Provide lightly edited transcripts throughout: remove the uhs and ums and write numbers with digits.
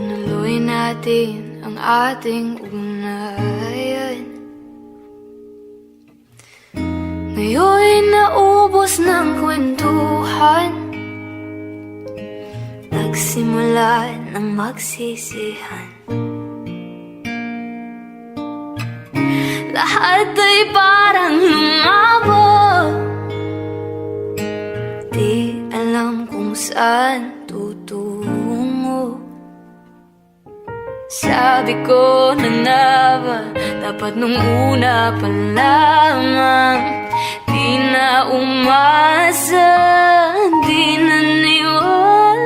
Tinuloy natin ang ating ugnayan. Ngayon'y naubos ng kwentuhan, nagsimula ng magsisihan. Lahat ay parang lumabo, di alam kung saan tutungo. Sabi ko na nga ba, dapat nung una pa lamang. Di na umasa, di naniwala,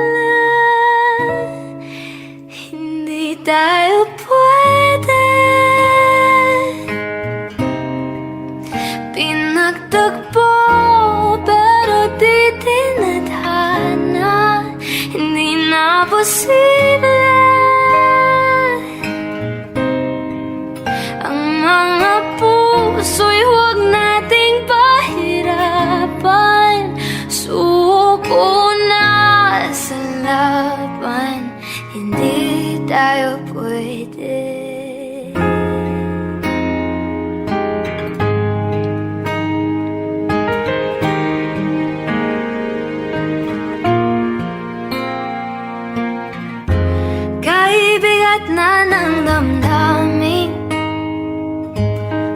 hindi tayo pwede. Pinagtagpo pero di tinadhana, hindi na posible. Ang mga puso'y huwag nating pahirapan. Suko na sa laban, hindi tayo pwede. Bigat na ng damdamin,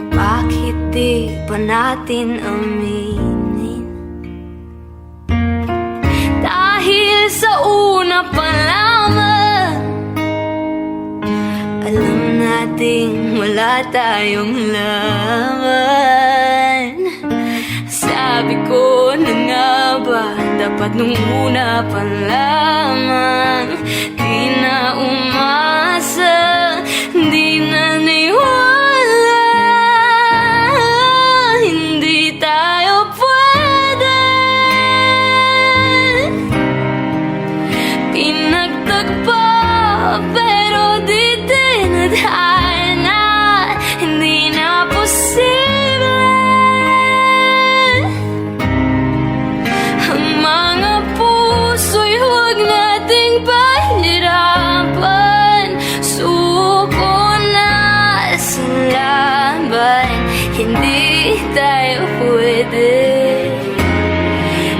bakit di pa natin aminin? Dahil sa una pa lamang, alam nating wala tayong laban. Sabi ko na nga ba, dapat nung una pa lamang. Di na umasa, di naniwala, hindi tayo pwede. Pinagtagpo pero di tinadhana, hindi na posible. Ang mga puso'y huwag nating pahirapan. Suko na sa laban, hindi tayo pwede.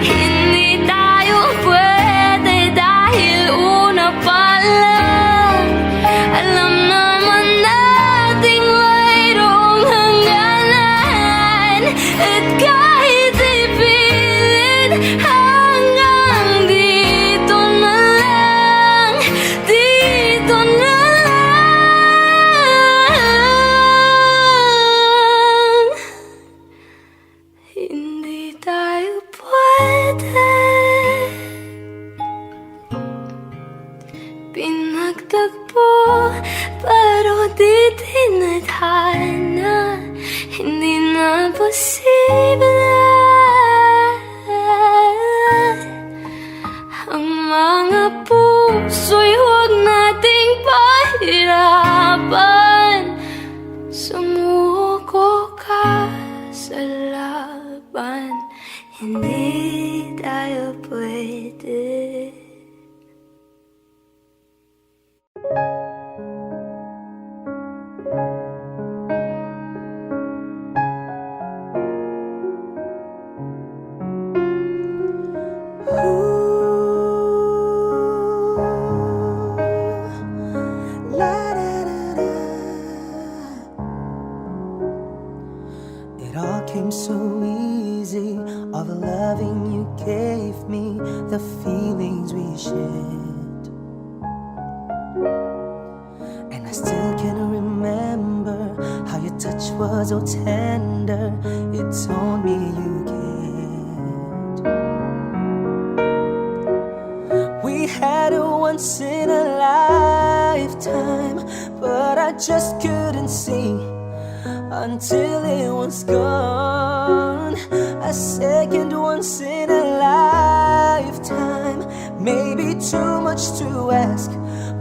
Hindi tayo pwede dahil una pa lang, alam naman nating mayroong hangganan. At kahit ipilit, hanggang dito na lang, dito na lang. Hindi tayo pwede. Pinagtagpo pero di tinadhana, hindi na posible. Ang mga puso'y huwag nating pahirapan. Sumuko ka sa laban, hindi tayo pwede. It all came so easy, all the loving you gave me, the feelings we shared. And I still can remember how your touch was so tender. It told me you cared. We had a once in a lifetime, but I just couldn't see until it was gone. A second once in a lifetime, maybe too much to ask,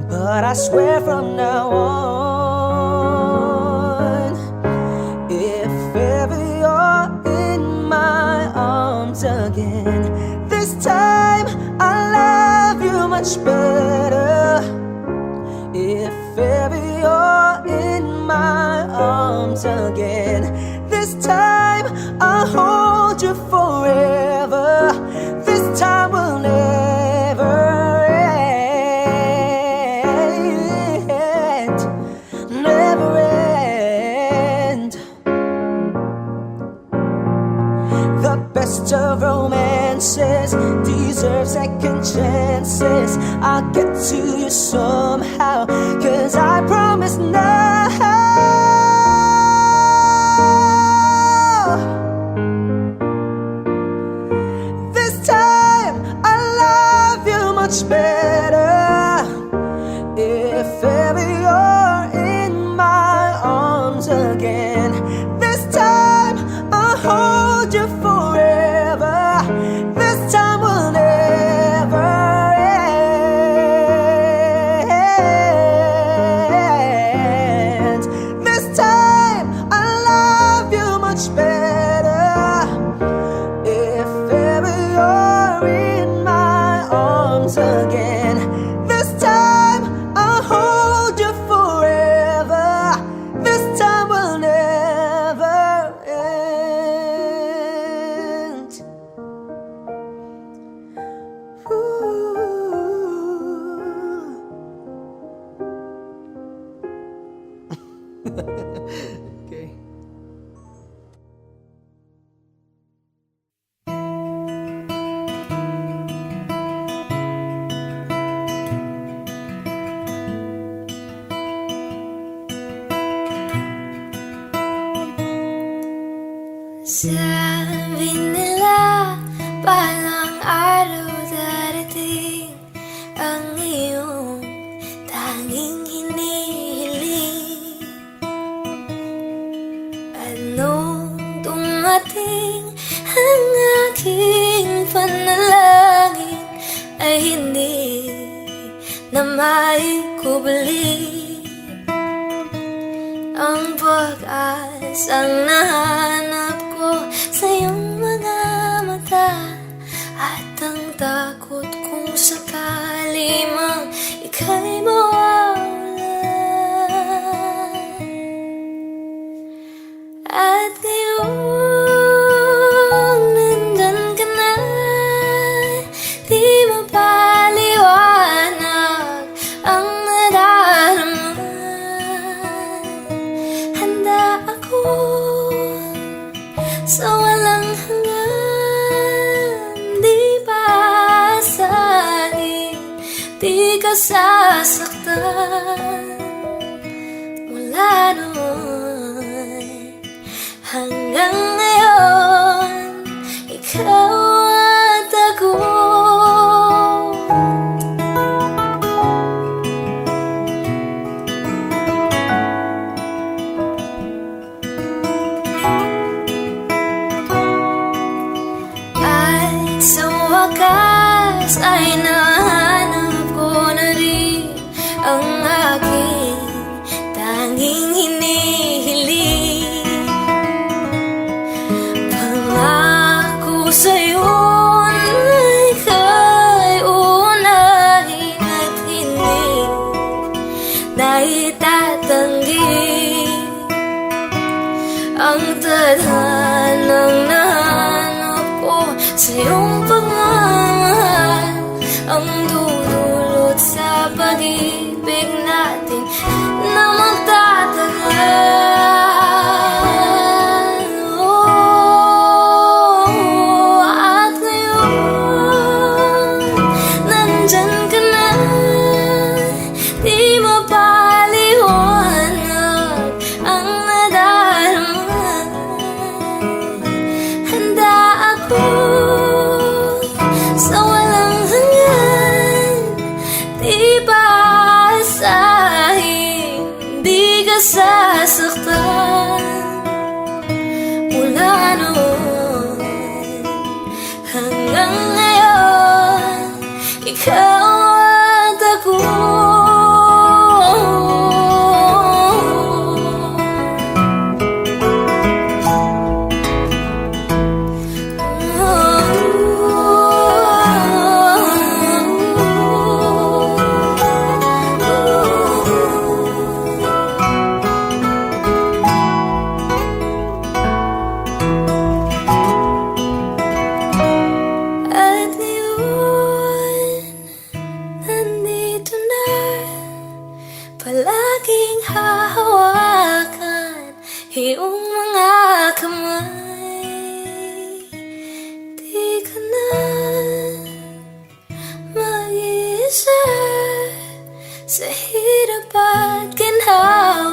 but I swear from now on, if ever you're in my arms again, this time I love you much better. arms again. This time I'll hold you forever. This time will never end. Never end. The best of romances deserve second chances. I'll get to you somehow, 'cause I promise now. This time I love you much better. If ever you're in my arms again, this time I'll hold you forever. This time will never end. This time I love you much better. If ever you're in my arms again, this time I'll hold you forever. This time will never end. Okay. Sabi nila palang araw darating ang iyong tanging hinihiling. Anong dumating ang aking panalangin ay hindi na maikubli. Ang pag-asang nahanap ko sa iyong mga mata, at ang takot kung sakali mang ika'y mawala. At ngayong nandyan ka na, di mapaliwanag ang nadarama. Handa ako sa walang hanggan, di pa asahin, di ka sasaktan. Mula noon hanggang ngayon, ikaw at ako. At sa wakas ay nahanap ko na rin ang aking tanging hinihiling. Pangako sa'yo na ika'y uunahin at hindi na itatanggi ang tadhanang nahanap ko sa iyong pagmamahal, ang dudulot sa pag-ibig natin na magtatagal. Oh, at ngayon nandyan ka na, di mapaliwanag ang nadarama. Handa ako sa walang hanggan, di pa asahin, di ka sasaktan. Mula noon hanggang ngayon, ikaw at ako. palaging hahawakan iyong mga kamay. Di ka na mag-iisa sa hirap at ginhawa,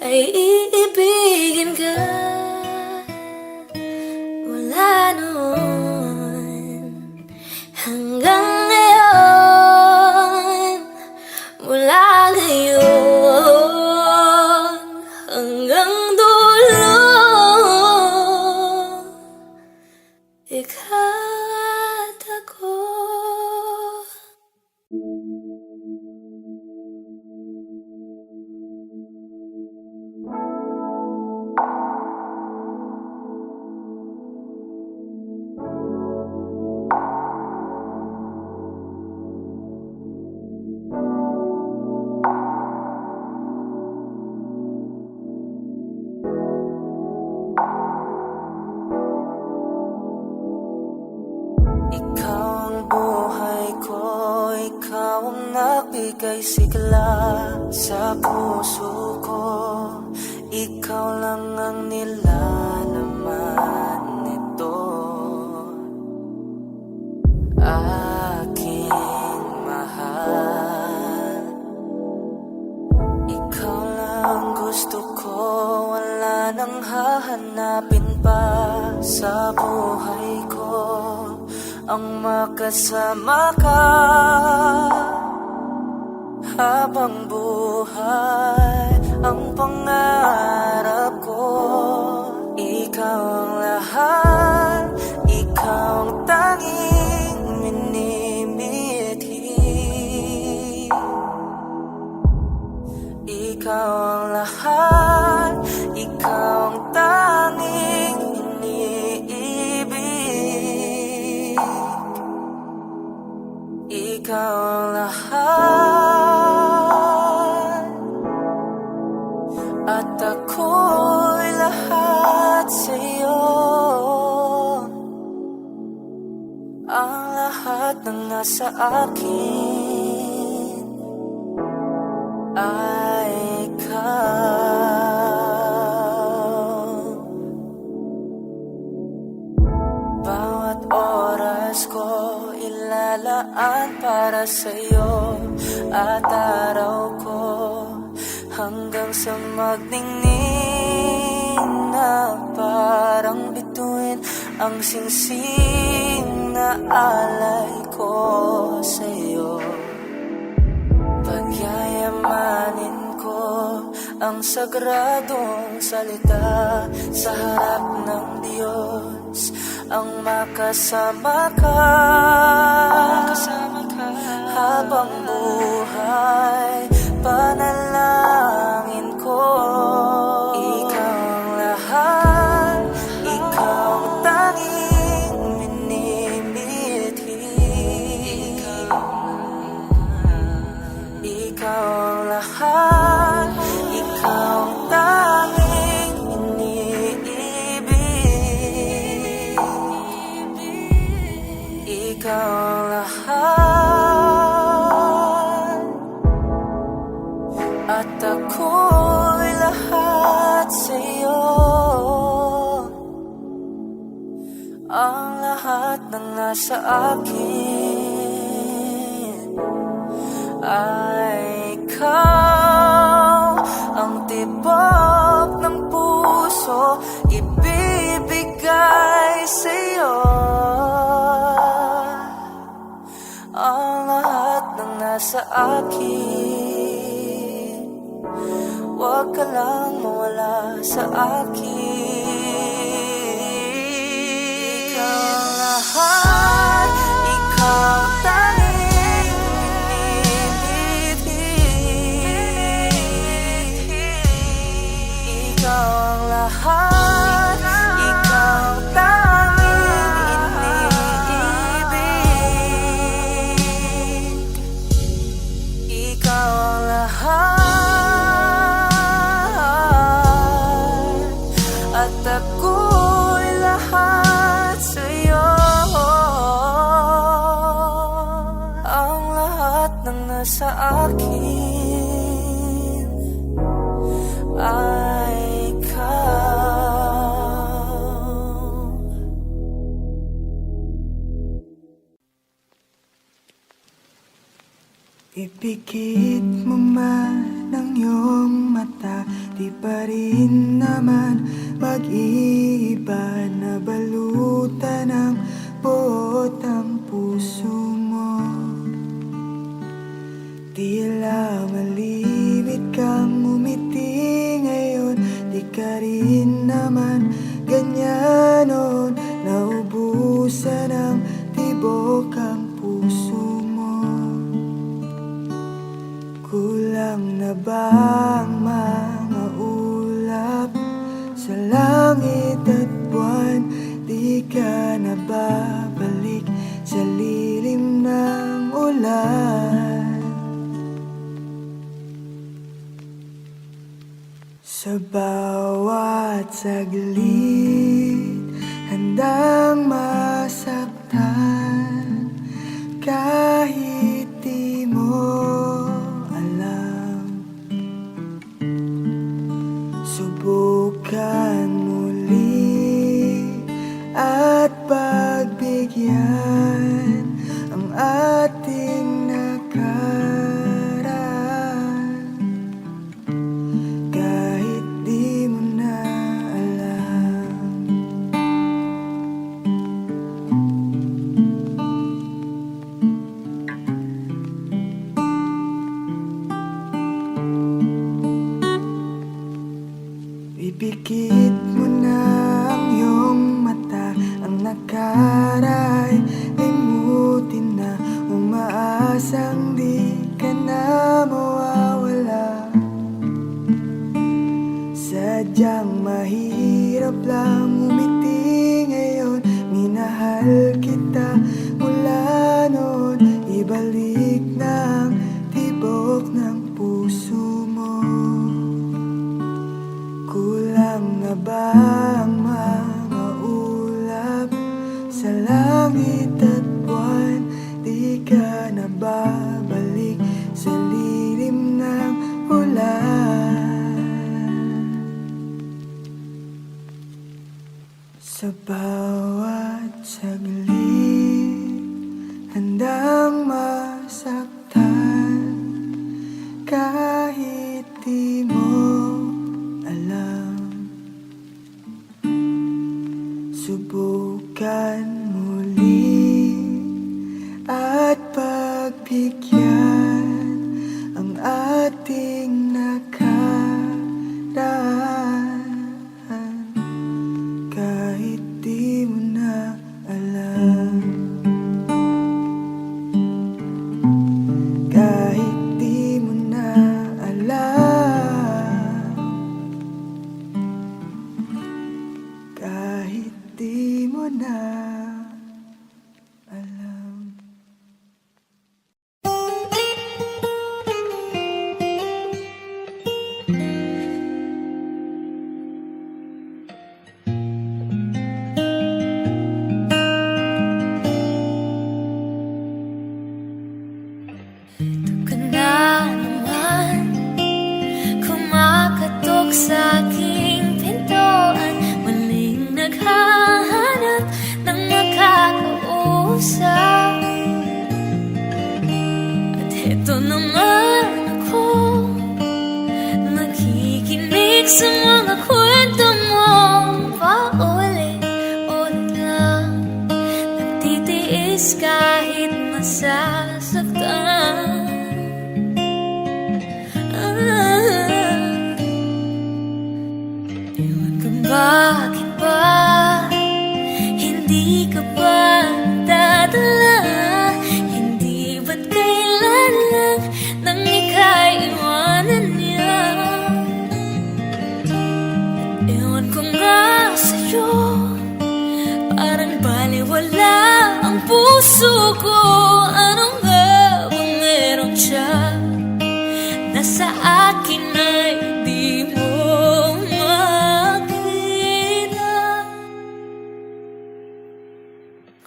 ay iibigin ka. Mula noon hanggang ngayon, mula ngayon hanggang dulo, ikaw at ako. Ikaw ang buhay ko, ikaw ang nagbigay sigla sa puso ko. Ikaw lang ang nilalaman nito, aking mahal. Ikaw lang gusto ko, wala nang hahanapin pa sa buhay ko. Ang makasama ka habang buhay, ang pangarap ko. Ikaw ang lahat, ikaw ang tanging minimithi. Ikaw ang lahat, ikaw ang tanging iniibig. Ikaw ang lahat, at ako'y lahat sa'yo. Ang lahat ng nasa akin ay ikaw. Bawat oras ko ilalaan para sa'yo, at araw ko hanggang sa magningning na parang bituin ang singsing na alay ko sa'yo. Pagyayamanin ko ang sagradong salita sa harap ng Diyos, ang makasama ka habang buhay. Panalangin ko, ikaw ang lahat, ikaw ang tanging minimithi. Ikaw ang lahat, ikaw ang tanging iniibig. Ikaw ang lahat, at ako'y lahat sa'yo. Ang lahat ng nasa akin ay ikaw. Ang tibok ng puso ibibigay sa'yo. Ang lahat ng nasa akin, huwag ka lang mawala sa akin. Ikaw ang lahat, ikaw ang tanging minimithi. Ikaw ang lahat, ikaw ang tanging iniibig. Ikaw ang lahat, at ako'y lahat sa'yo. Ang lahat ng nasa akin Ipikit mo man ang iyong mata, di pa rin naman mag-iiba. Nabalutan ng buot ang puso mo. Tila malimit kang umiti ngayon, di ka rin naman ganyan noon. Naubusan ng tibok ang puso mo. Kulang na ba ang mga ulap sa langit at buwan? Di ka na babalik sa lilim ng ulan. Sa bawat saglit, handang masaktan kahit di mo alam. Subukan muli at pagbigyan ang ating nakaraan kahit di mo na alam. Ipikit mo na ang iyong mata, ang nakara'y limutin na. Umaasang di ka na mawawala. Sadyang mahirap lang umiti ngayon. Minahal kita mula noon. Ibalik na ang tibok ng puso mo. Kulang na ba ang mga ulap sa langit at buwan? Di ka na babalik sa lilim ng ulan. Sa bawat saglit, handang masaktan kahit di mo alam. Subukan muli at pagbigyan ang ating nakaraan kahit di mo na alam. Kahit di mo na alam. Kahit di mo na alam. Ito ka na naman, kumakatok sa aking pintuan. Muling naghahanap ng makakausap. At heto naman ako, nakikinig sa mga kwento mo. Paulit-ulit lang, nagtitiis kahit masasaktan. Ewan kung bakit ba hindi ka pa dadala. Hindi ba't kailan lang nang ika'y iwanan niya. At ewan ko nga sa'yo, parang baliwala ang puso ko. Ano nga bang meron siya na sa akin ay di mo makita?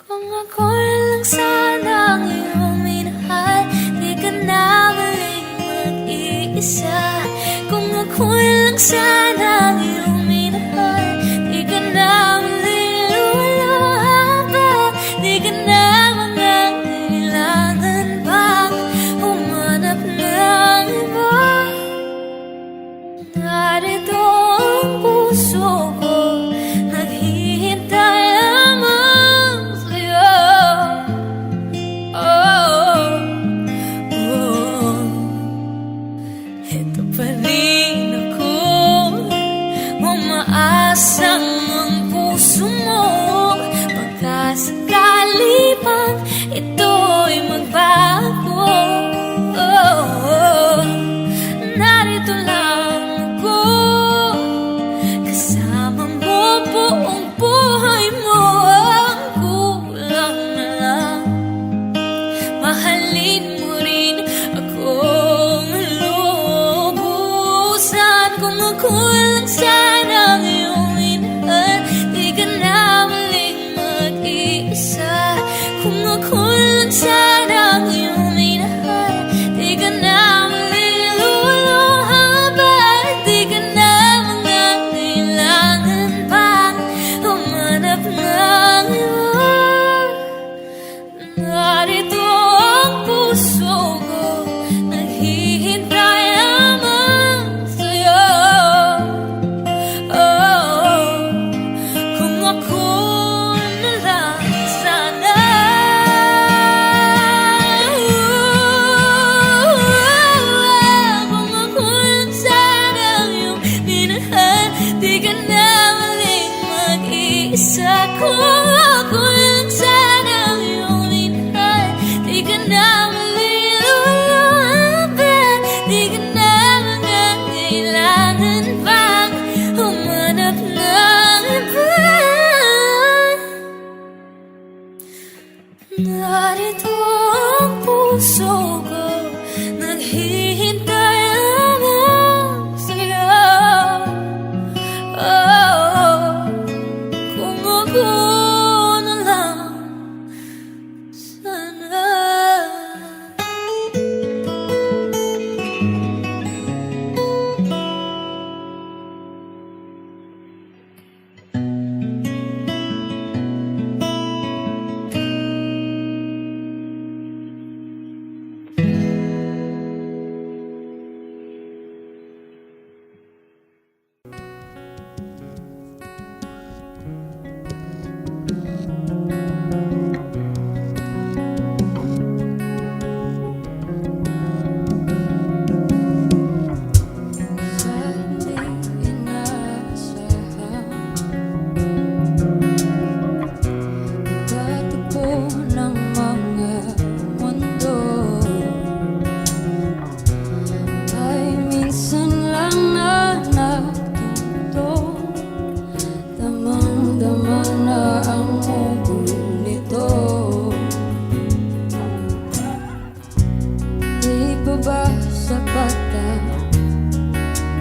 Kung ako lang sana ang iyong minahal, di ka na muling mag-iisa. Kung ako lang sana ang iyong minahal, di ka na muling luluha pa. Di ka na mangangailangan pang humanap ako lang sanang iyong minahal, di ka na muling mag-iisa. Kung ako lang sanang iyong minahal, di ka na muling luluhaban, di ka na mangangailangan pang humanap ng iba. Narito ang puso ko, naghihintay lamang sa'yo. Oh, kung ako na lang sana. Kung ako lang sana yung minahal, di ka na muling mag-iisa. Kung ako lang sana yung minahal, di ka na muling luluhaban, di ka na mangangailangan pang humanap ng iba. Narito ang puso ko, naghihintay lamang sa'yo. Oh, kung ako na lang sana.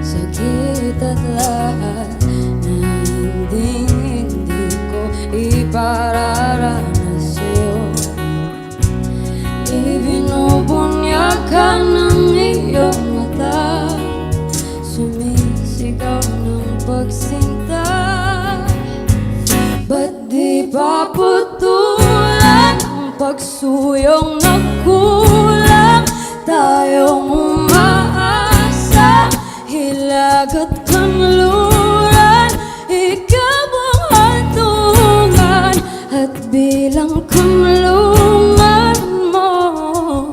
Sakit at lahat na hindi ko ipararanas sa'yo. Ibinubunyakan ng iyong mata, sumisigaw ng pagsinta. Ba't di pa putulan ang pagsuyong na kulang? Tayong umaasa, hilag at kanluran, ikaw ang hantungan at bilang kanlungan mo,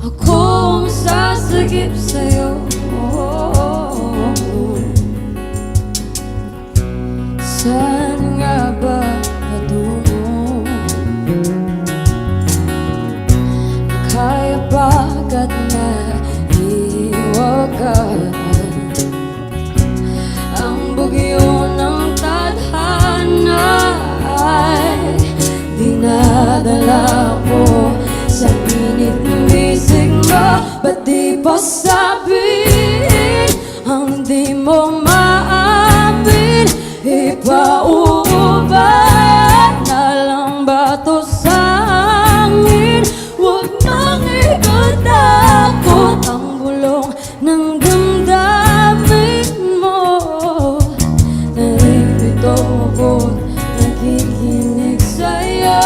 akong sasagip sa'yo. Saan nga ba patungo? Kaya bagat na iwagan ang bugyo ng tadhana ay dinadala ko sa init ng bisig mo. Ba't di pa sabihin ang di mo maamin? Ipauubad na lang ba to sa hangin? Huwag nang ikatakot ang bulong ng damdamin mo. Narito ako't nakikinig sa'yo.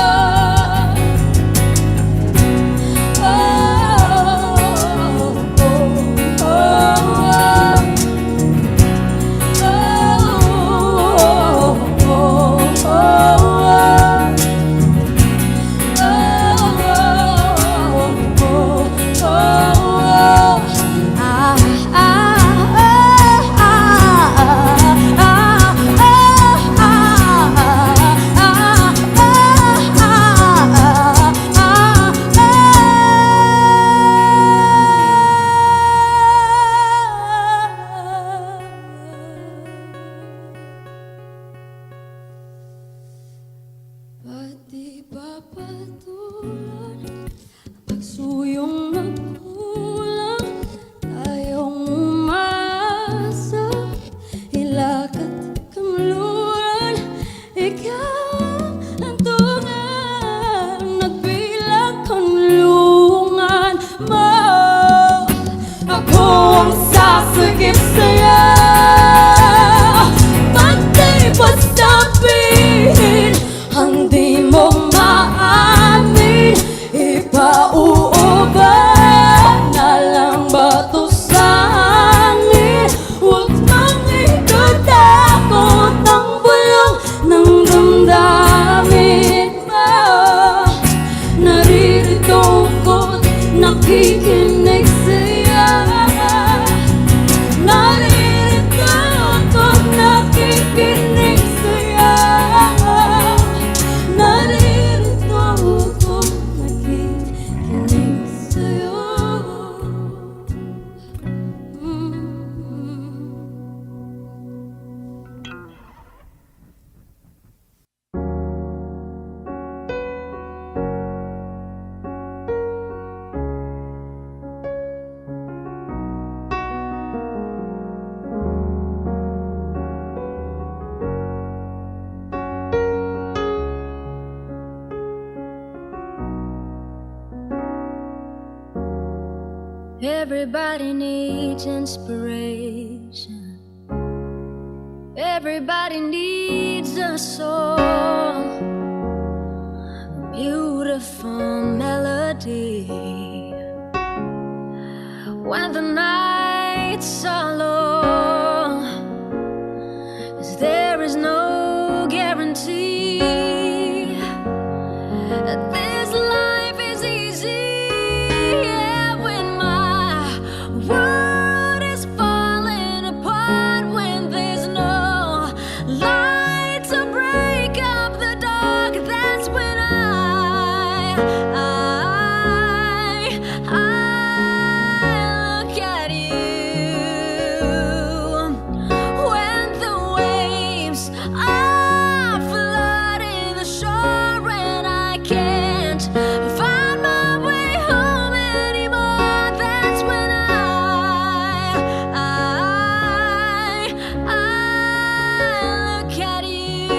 Everybody needs inspiration. Everybody needs a song, a beautiful melody. When the nights are long, 'cause there is no guarantee that this life is easy. Yeah, when my world is falling apart, when there's no light to break up the dark, that's when I look at you. When the waves are flooding the shore and I can't find my way home anymore, that's when I look at you.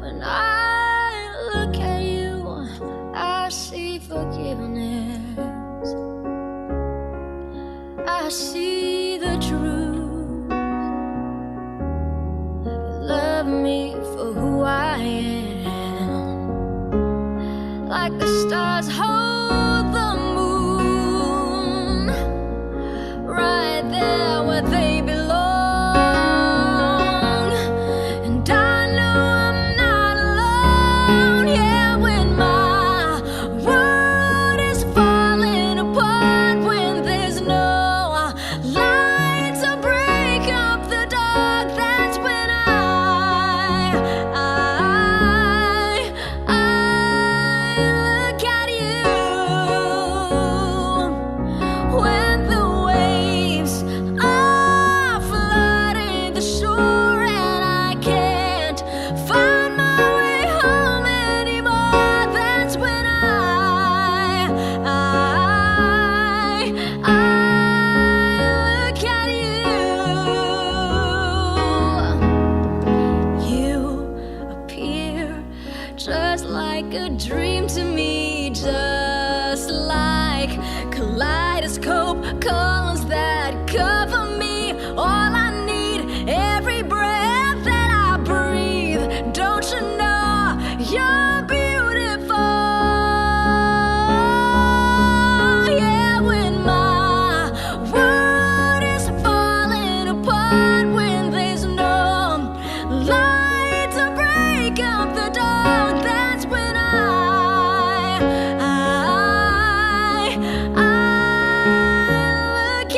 When I look at you, I see forgiveness. I see the truth. Love me for who I am, like the stars hold the moon, right there where they belong. And I know I'm not alone. Yeah, when my world is falling apart, when there's no light to break up the dark, that's when I look at you. When the waves are flooding the shore and I can't find my way home anymore, that's when I look at you. You appear just like a dream to me, just like kaleidoscope colors that cover me. All I need, every breath that I breathe. Don't you know you're beautiful? Yeah, when my world is falling apart, when there's no light to break up the dark, that's when I look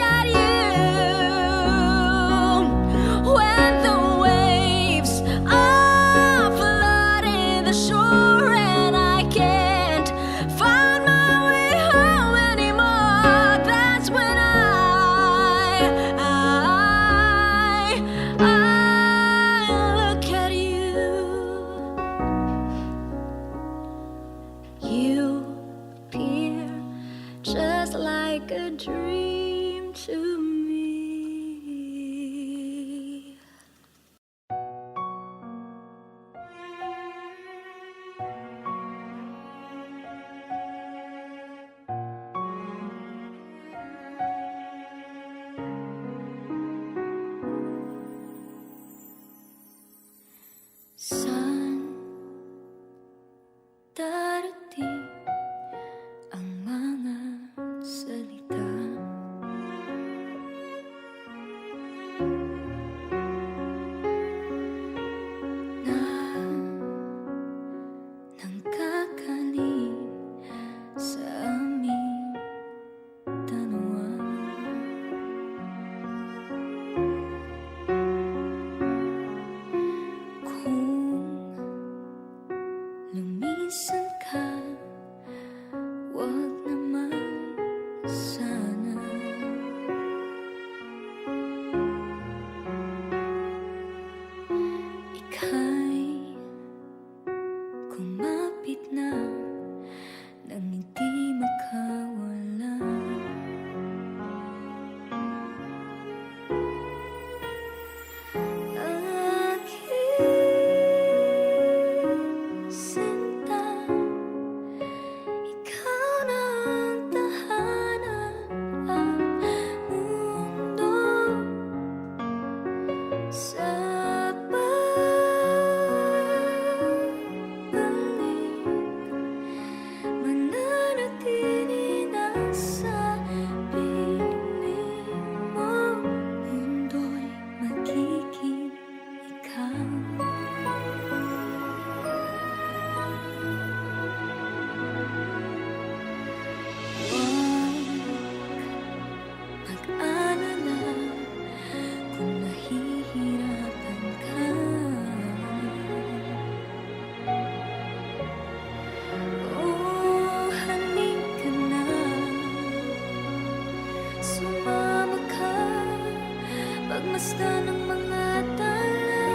Pagmasdan ng mga tala,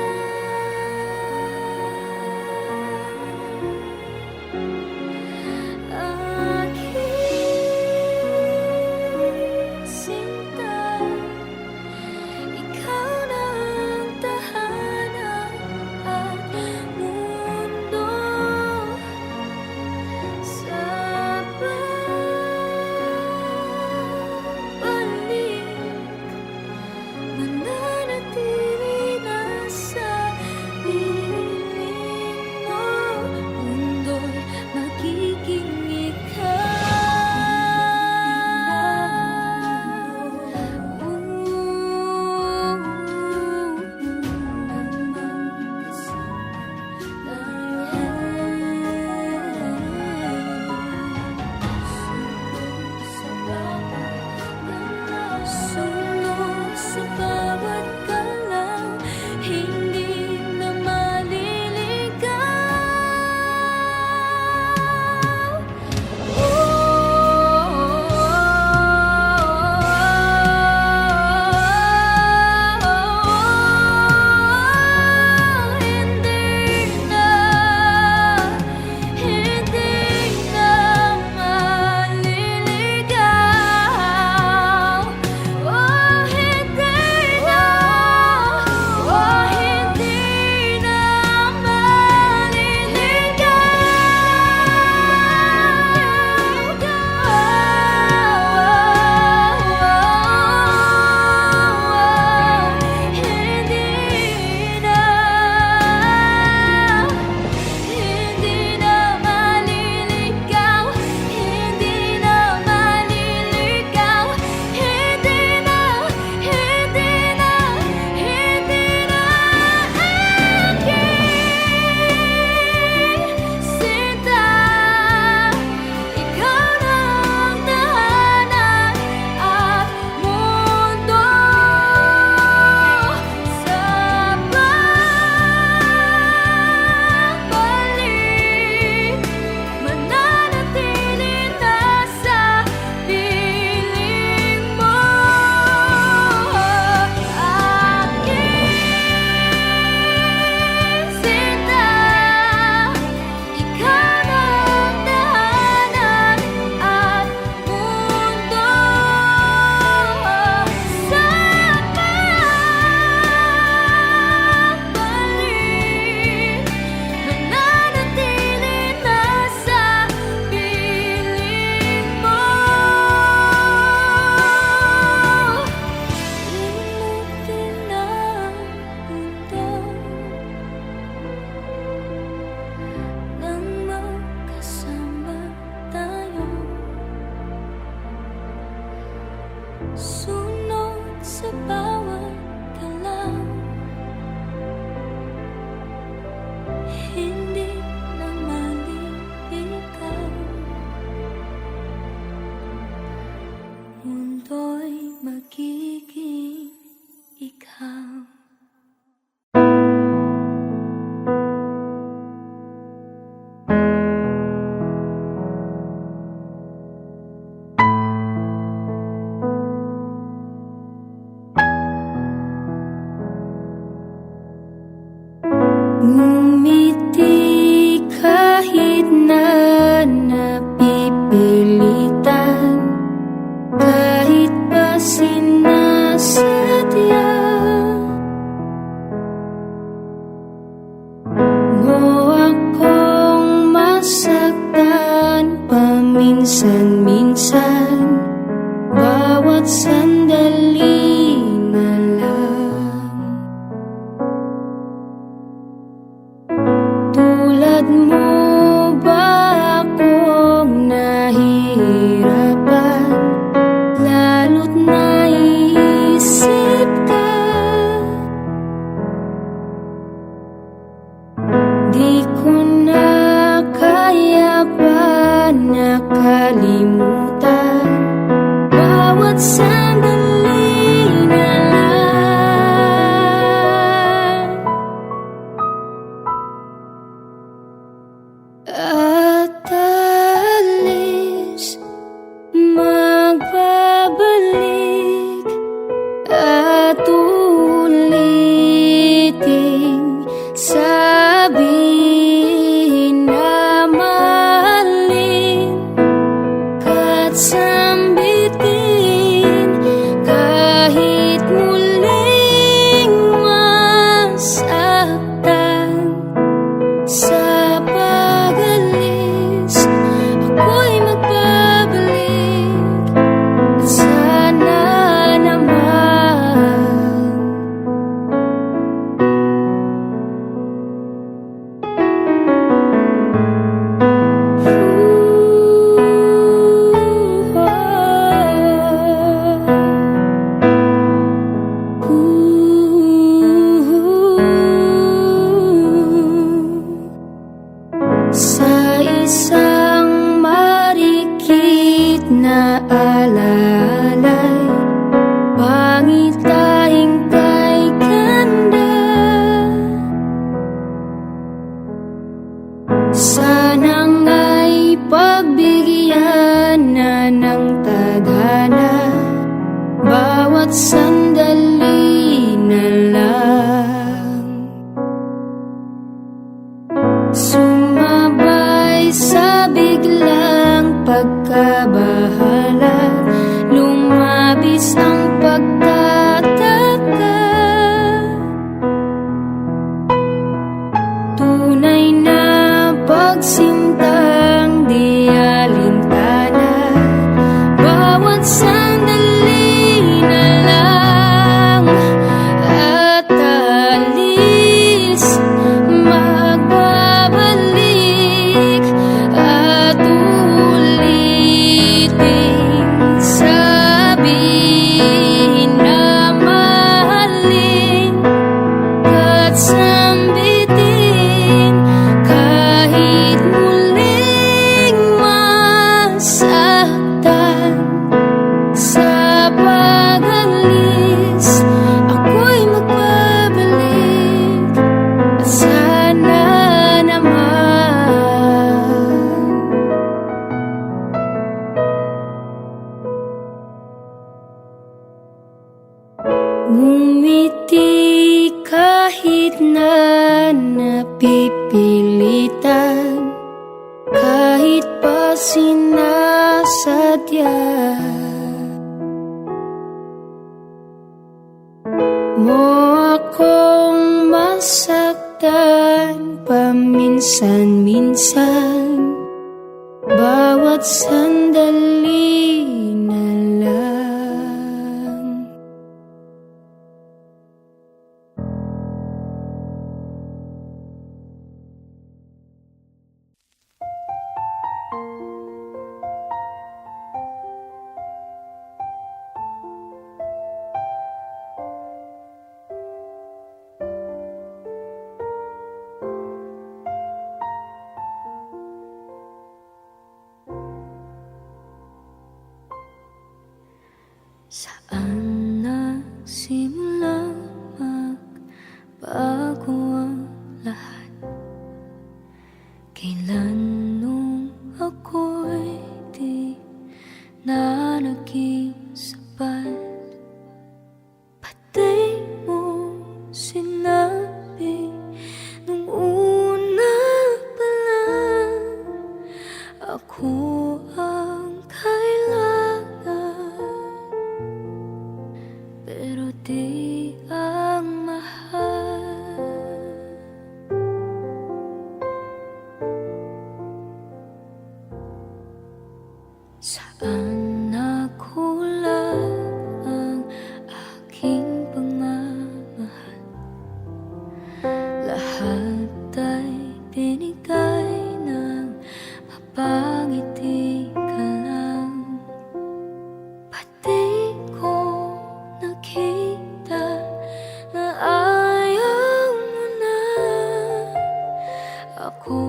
aking sinta, ikaw na ang tahanan at mundo sa pagbabalik. Mananatili na sa piling mo, mundo'y magiging sunod sa bawat galaw, hindi na maliligaw. Hindi na maliligaw. Hindi na maliligaw. Hindi na maliligaw. Aking sinta, ikaw na ang tahanan at mundo sa pagbabalik. Mananatili na sa piling mo, aking sinta, ikaw na ang tahanan at mundo sa pagbabalik. Mananatili na sa piling mo. Limutin na ang mundo nang magkasama tayo. Sunod sa bawat galaw, hindi na maliligaw. Mundo'y magiging ikaw. Ngumiti kahit na napipilitan, kahit pa sinasadya mo akong masaktan paminsan-minsan, bawat sandali na lang. Tulad mo ba akong nahihirapan, lalo't naisip ka? Di ko na kaya ba nakalimutan bawat sandali bawat sandali na lang, sumabay sa biglang pagkabahala, lumabis ang pagtataka. Tunay na pagsintang di alintana, bawat sandali na lang at alis, magbabalik at ulitin, sabihin na mahalin at sambitin, kahit muling masaktan. Sa pag-alis, ako'y magbabalik at sana naman ngumiti kahit na napipilitan, kahit pa sinasadya mo akong masaktan paminsan-minsan, bawat sandali na lang. Saan nagsimula magbago ang lahat? Kailan nung ako'y di na naging sapat? Pati mo sinabi nung una pa lang, ako ang kailangan, pero di ang mahal. Saan nakulang ang aking pagmamahal? Lahat ay binigay ng mapangiti ka lang. Pati ko nakita na ayaw mo na, ako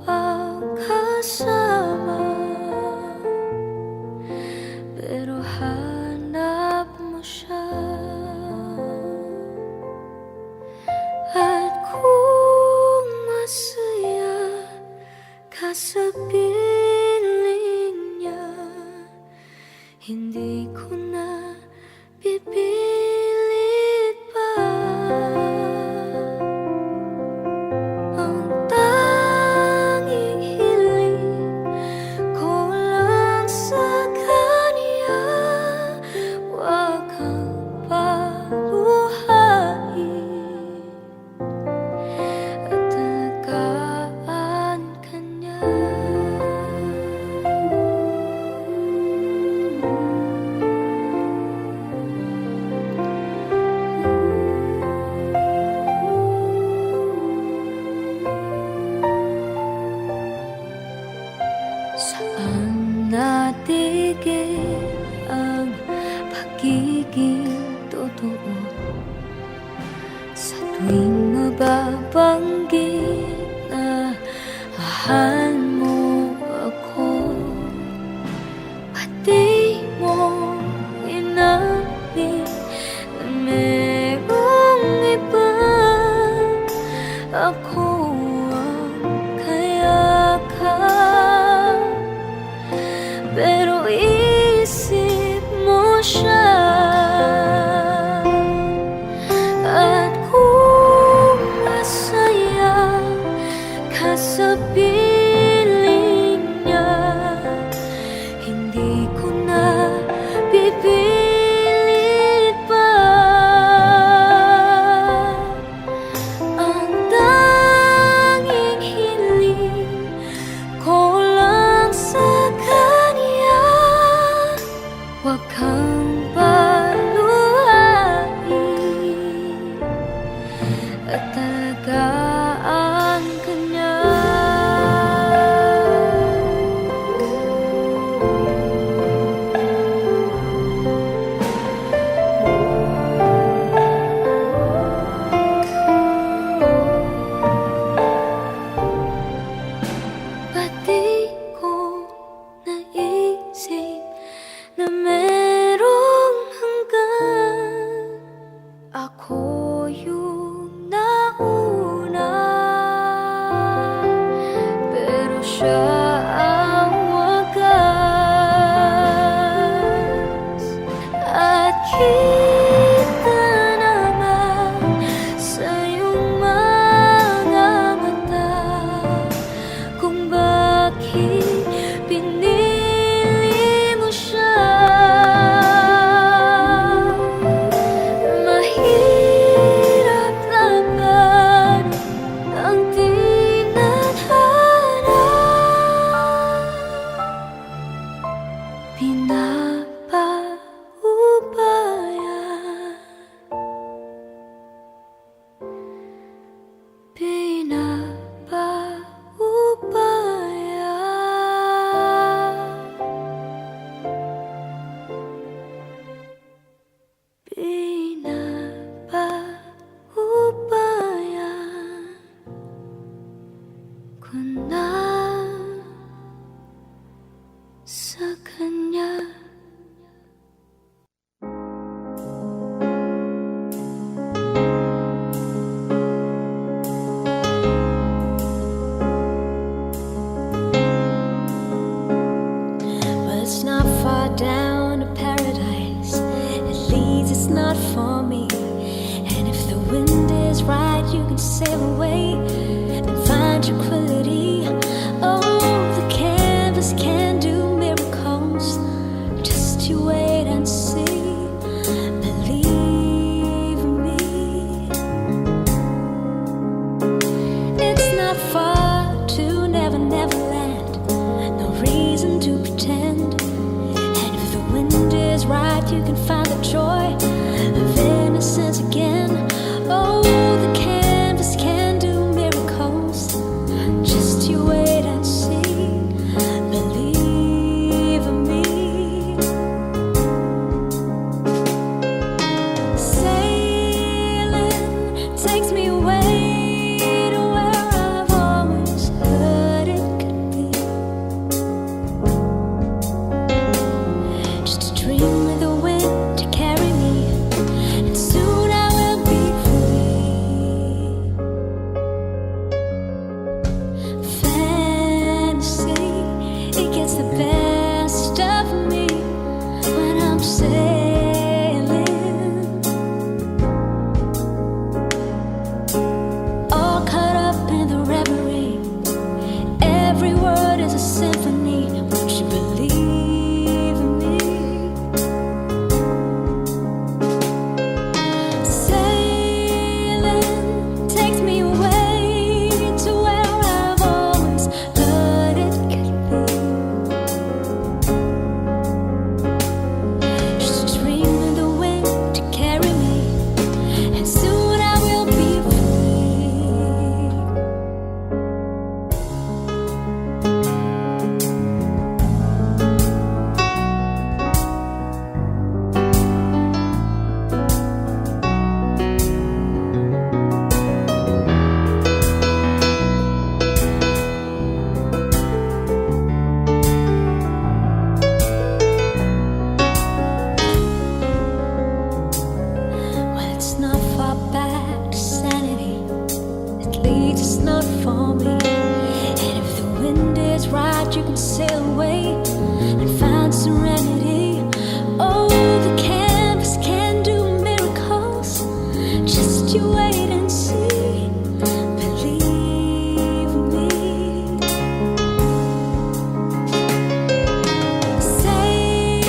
ang kasama, pero hanap mo siya. At kung masaya ka sa piling niya, hindi ko na pipilit pa. Ang tanging hiling ko lang sa kanya, wag kang paluhain at alagaan ka niya. Saan natigil ang pagiging totoo? Sa tuwing mababanggit na mahal mo ako, pati mo inamin na merong iba, ako ang kayakap, pero isip mo siya. Makita naman sa iyong mga mata kung bakit pinili mo siya. Mahirap laban ang tinadhana, pinapaubaya, pinapaubaya. Pinapaubaya ko na sa kanya. Well, it's not far down to paradise. At least it's not for me. And if the wind is right, you can sail away and find tranquility. Oh, the canvas can do miracles. Just you wait and see. Believe me. It's not far to Never Never Land. No reason to pretend. And if the wind is right, you can find the joy of innocence again. Oh, the canvas can do miracles. Just you wait and see. Believe me. Sailing takes me away to where I've always heard it could be. Just a dream with the wind to carry me, and soon I will be free. Fantasy, it gets the best of me when I'm sailing, all caught up in the reverie. Every word is a symphony. Won't you believe in me? Sailing takes me away to where I've always heard it could be. Just a dream in the wind to carry me, and soon I will be free. Well, it's not far back to sanity. At least it's not for me. And if the wind is right, you can sail away and find serenity. Oh, the canvas can do miracles. Just you wait and see. Believe me.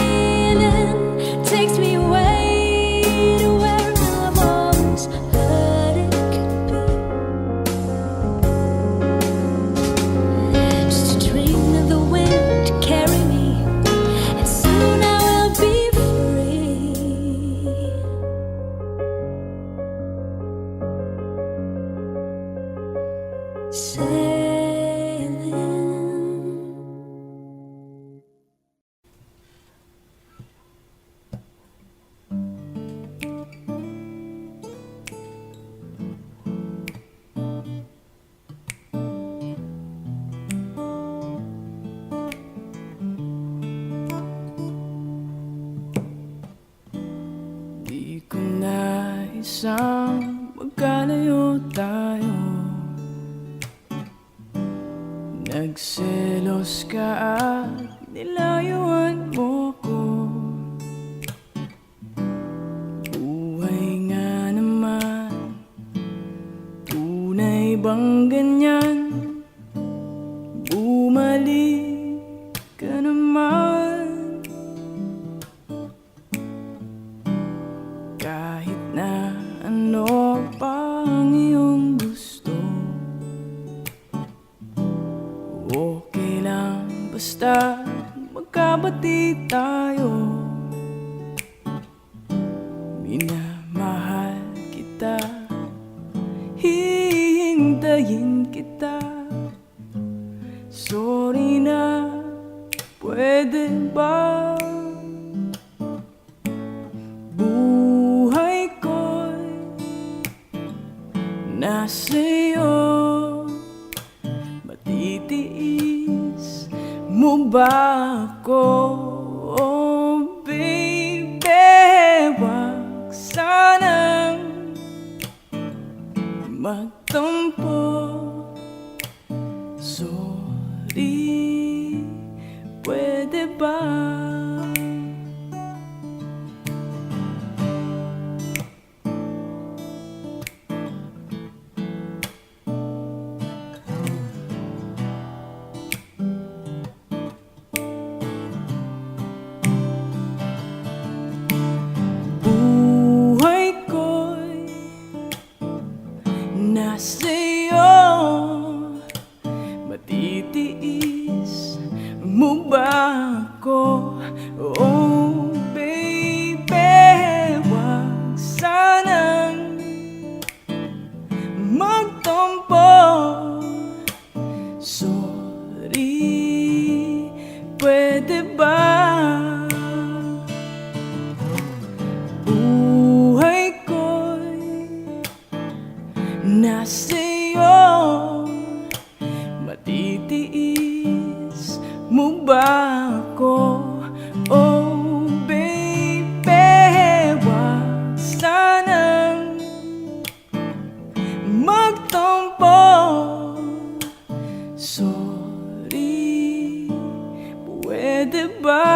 Sailing takes me away to where I've always heard it could be. Just a dream of the wind to carry me, and soon I will be free. Sailing. Di ko naisang magkalayo tayo. Nagselos ka at nilayuan mo ko. bang ganyan? Bumalik ka naman. Kahit na ano pang iyong gusto, okay lang basta magkabati tayo. Minamahal kita, hihintayin kita. Sorry na, pwede ba? Buhay ko'y nasa'yo. Matitiis mo ba ako? Oh baby, wag sanang magtampo. Sorry, pwede ba? Buhay ko'y nasa'yo. Matitiis mo ba ako? Oh baby, wag sanang magtampo. Sorry, pwede ba? Buhay ko'y nasa'yo. Matitiis mo ba ako? Oh baby, wag sanang magtampo. Sorry, pwede ba?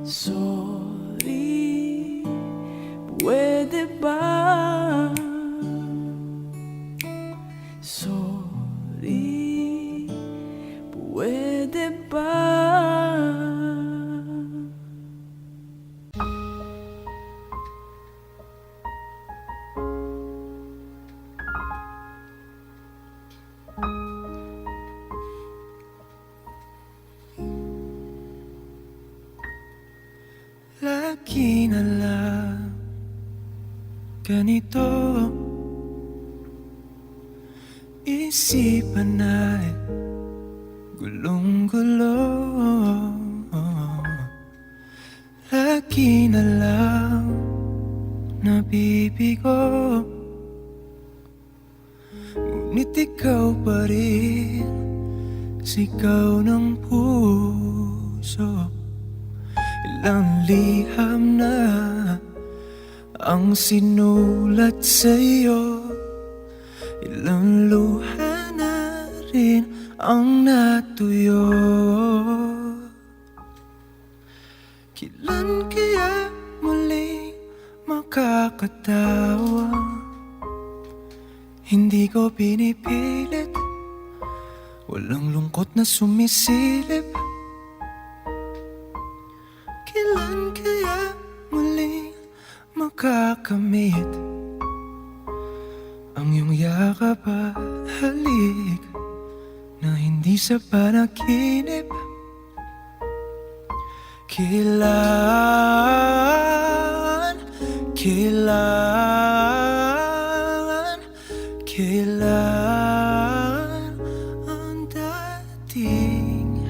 Sorry, pwede ba? Sorry, pwede ba? Lagi na lang ganito, isipan ay gulong-gulo. Lagi na lang nabibigo, ngunit ikaw pa rin sigaw ng puso. Ilang liham na ang sinulat sa'yo, ilang luha na rin ang natuyo. Kailan kaya muling makakatawa? Hindi ko pinipilit, walang lungkot na sumisilip. Kailan kaya muling makakamit ang iyong yakap at halik na hindi sa panaginip? Kailan, kailan, kailan ang dating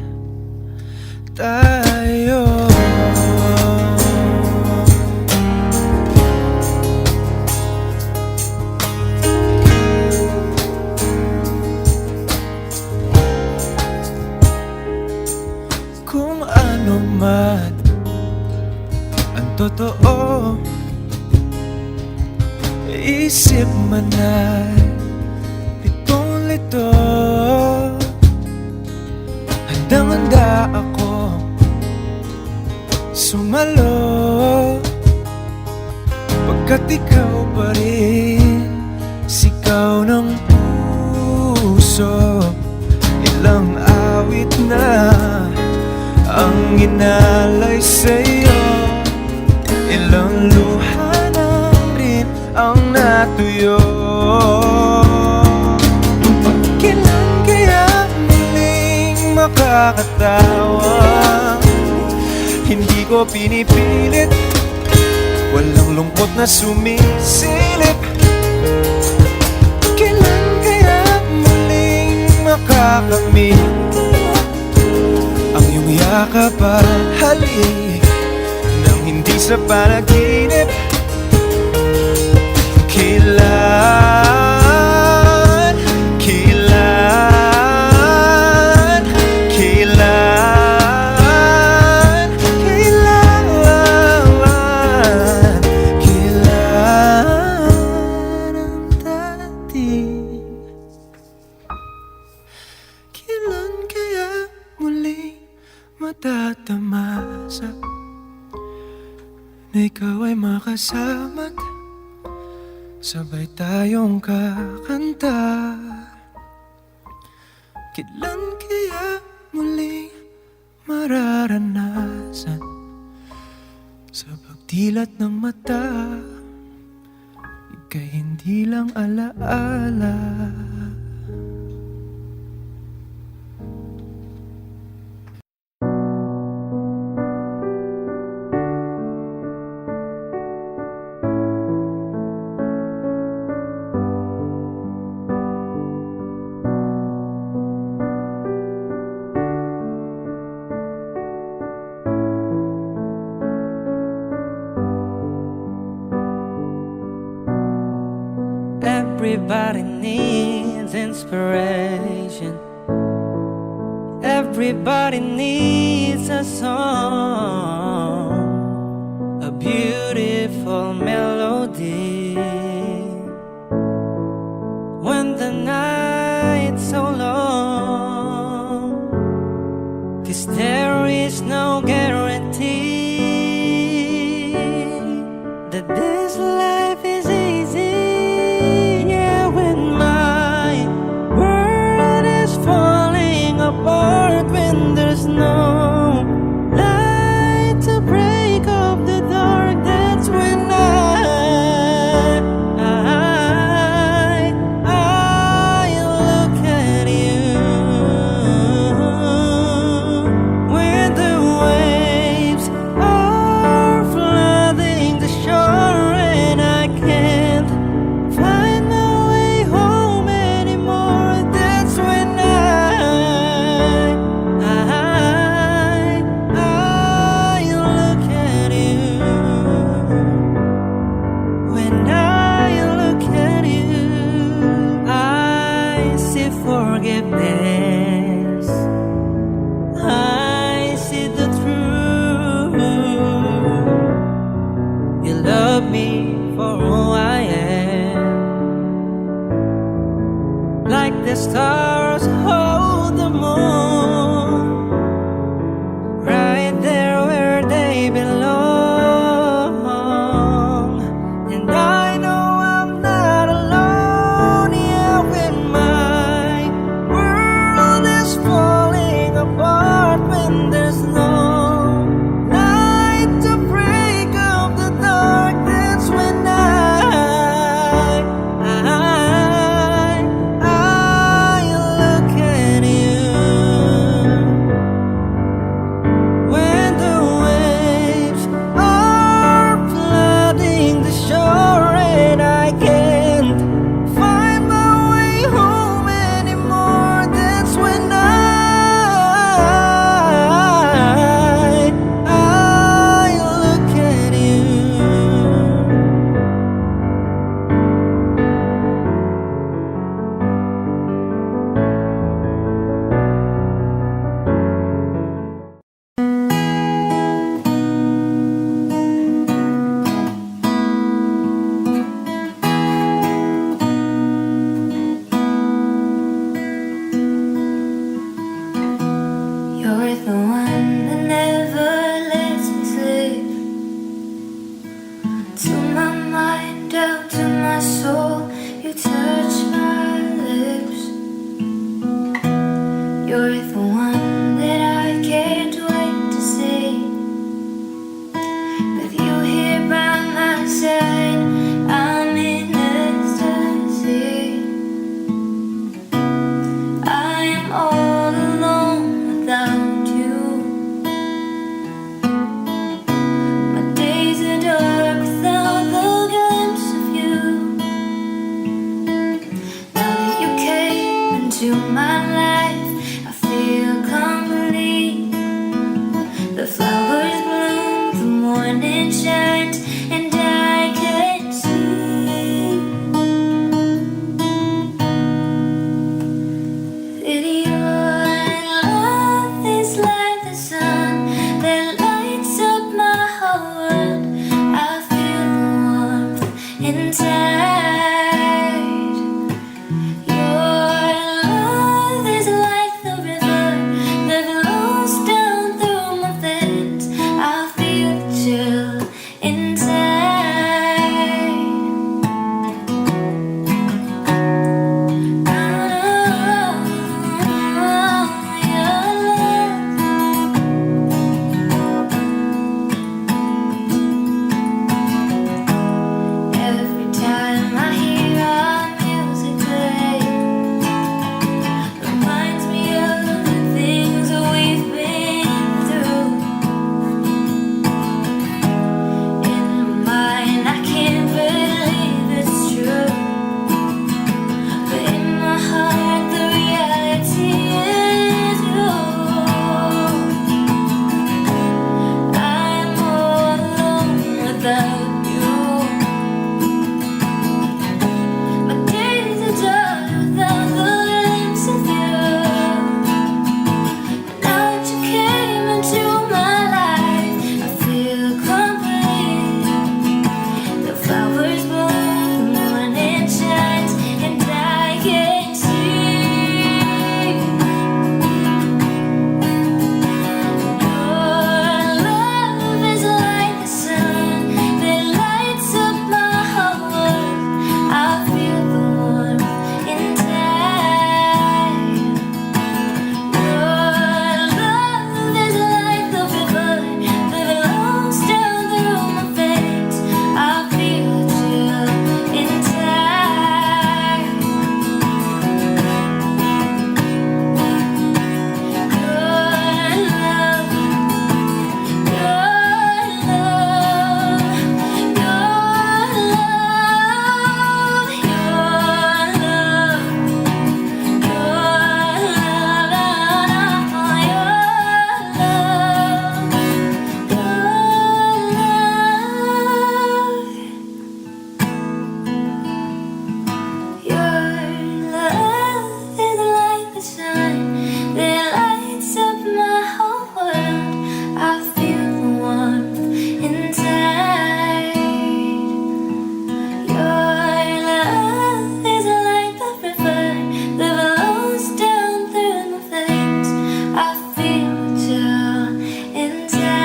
tayo? Kung ano man ang totoo, isip man ay litong-lito. Handang-handa ako sumalo, pagkat ikaw pa rin sigaw ng puso. Ilang awit na ang inalay sa'yo, ilang luha na rin ang natuyo. Kailan kaya muling makakatawa? Hindi ko pinipilit, walang lungkot na sumisilip. Kailan kaya muling makakamit ang iyong yakap at halik nang hindi sa panaginip? Kailan, kailan, kailan, kailan, kailan ang dating? Kailan kaya muling matatamasa na ikaw ay makasama't sabay tayong kakanta? Kailan kaya muling mararanasan sa pagdilat ng mata, ika'y hindi lang alaala? Everybody needs inspiration. Everybody needs a song, a beautiful melody. When the night's so long, 'cause there is no guarantee that this life is easy. Apart when there's no light to break up the dark, that's when I look at you. When the waves are flooding the shore and I can't find my way home anymore, that's when look at you. When I look at you, I see forgiveness, I see the truth. You love me for who I am, like the stars hold the moon, right there where they belong. And I know I'm not alone, yeah, when my world is falling apart, when there's no light to break up the dark, that's when I touch my lips, you're the one that I can't wait to see. With you here by my side, I'm in ecstasy. I am all alone without you. My days are dark without the glimpse of you. Now that you came into my life, I feel complete. The flowers bloom, the morning shines, and I can see that your love is like the sun that lights up my whole world. I feel the warmth inside. Your love is like the river that flows down through my veins. I feel the chill inside. Every time I hear our music play, reminds me of the things we've been through. In my mind, I can't believe it's true, but in my heart, the reality is you. I'm all alone without you. My days are dark without the glimpse of you. Now that you came into my life, I feel complete. The flowers bloom, the morning shines, and I can see your love is like the sun that lights up my whole world. I feel the warmth inside. Your love is like the river that flows down through my veins. I feel the chill inside. Your love is like the sun that lights up my whole world. I feel the warmth inside. Your love is like the river that flows down through my veins. I feel the chill inside.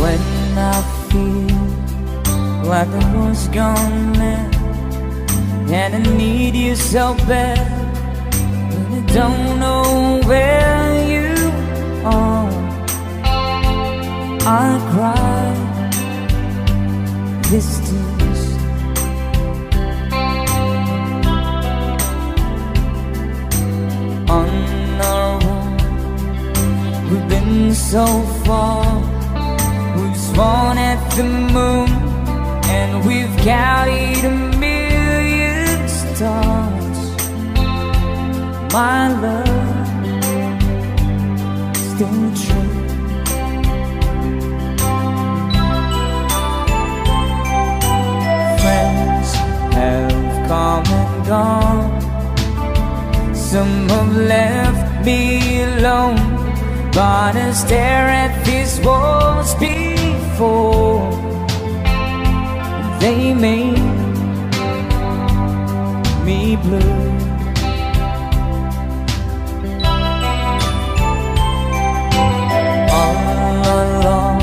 When I feel like I was gone mad, and I need you so bad, but I don't know where you are. I cry this tears. On our own, we've been so far. We've sworn at the moon, and we've carried a million stars. My love, stay true. Friends have come and gone. Some have left me alone, but I stare at these walls before they made me blue. All along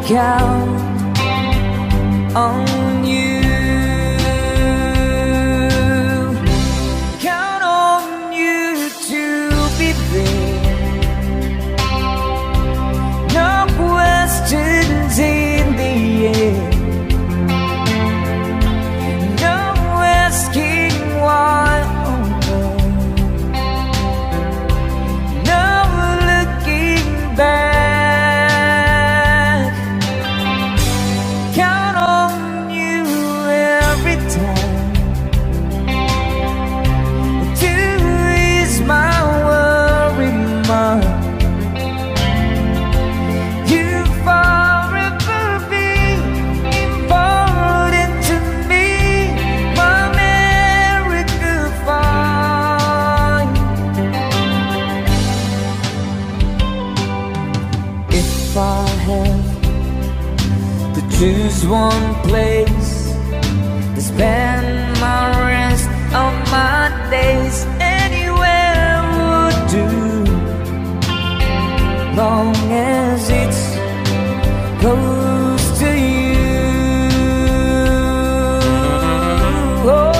count on you. Count on you to be there. No questions in the air. No asking why. No looking back. Count on you every time to ease my worry mind. You forever be important to me, my America fine. If I have to choose one place to spend my rest of my days, anywhere would do, long as it's close to you. Oh.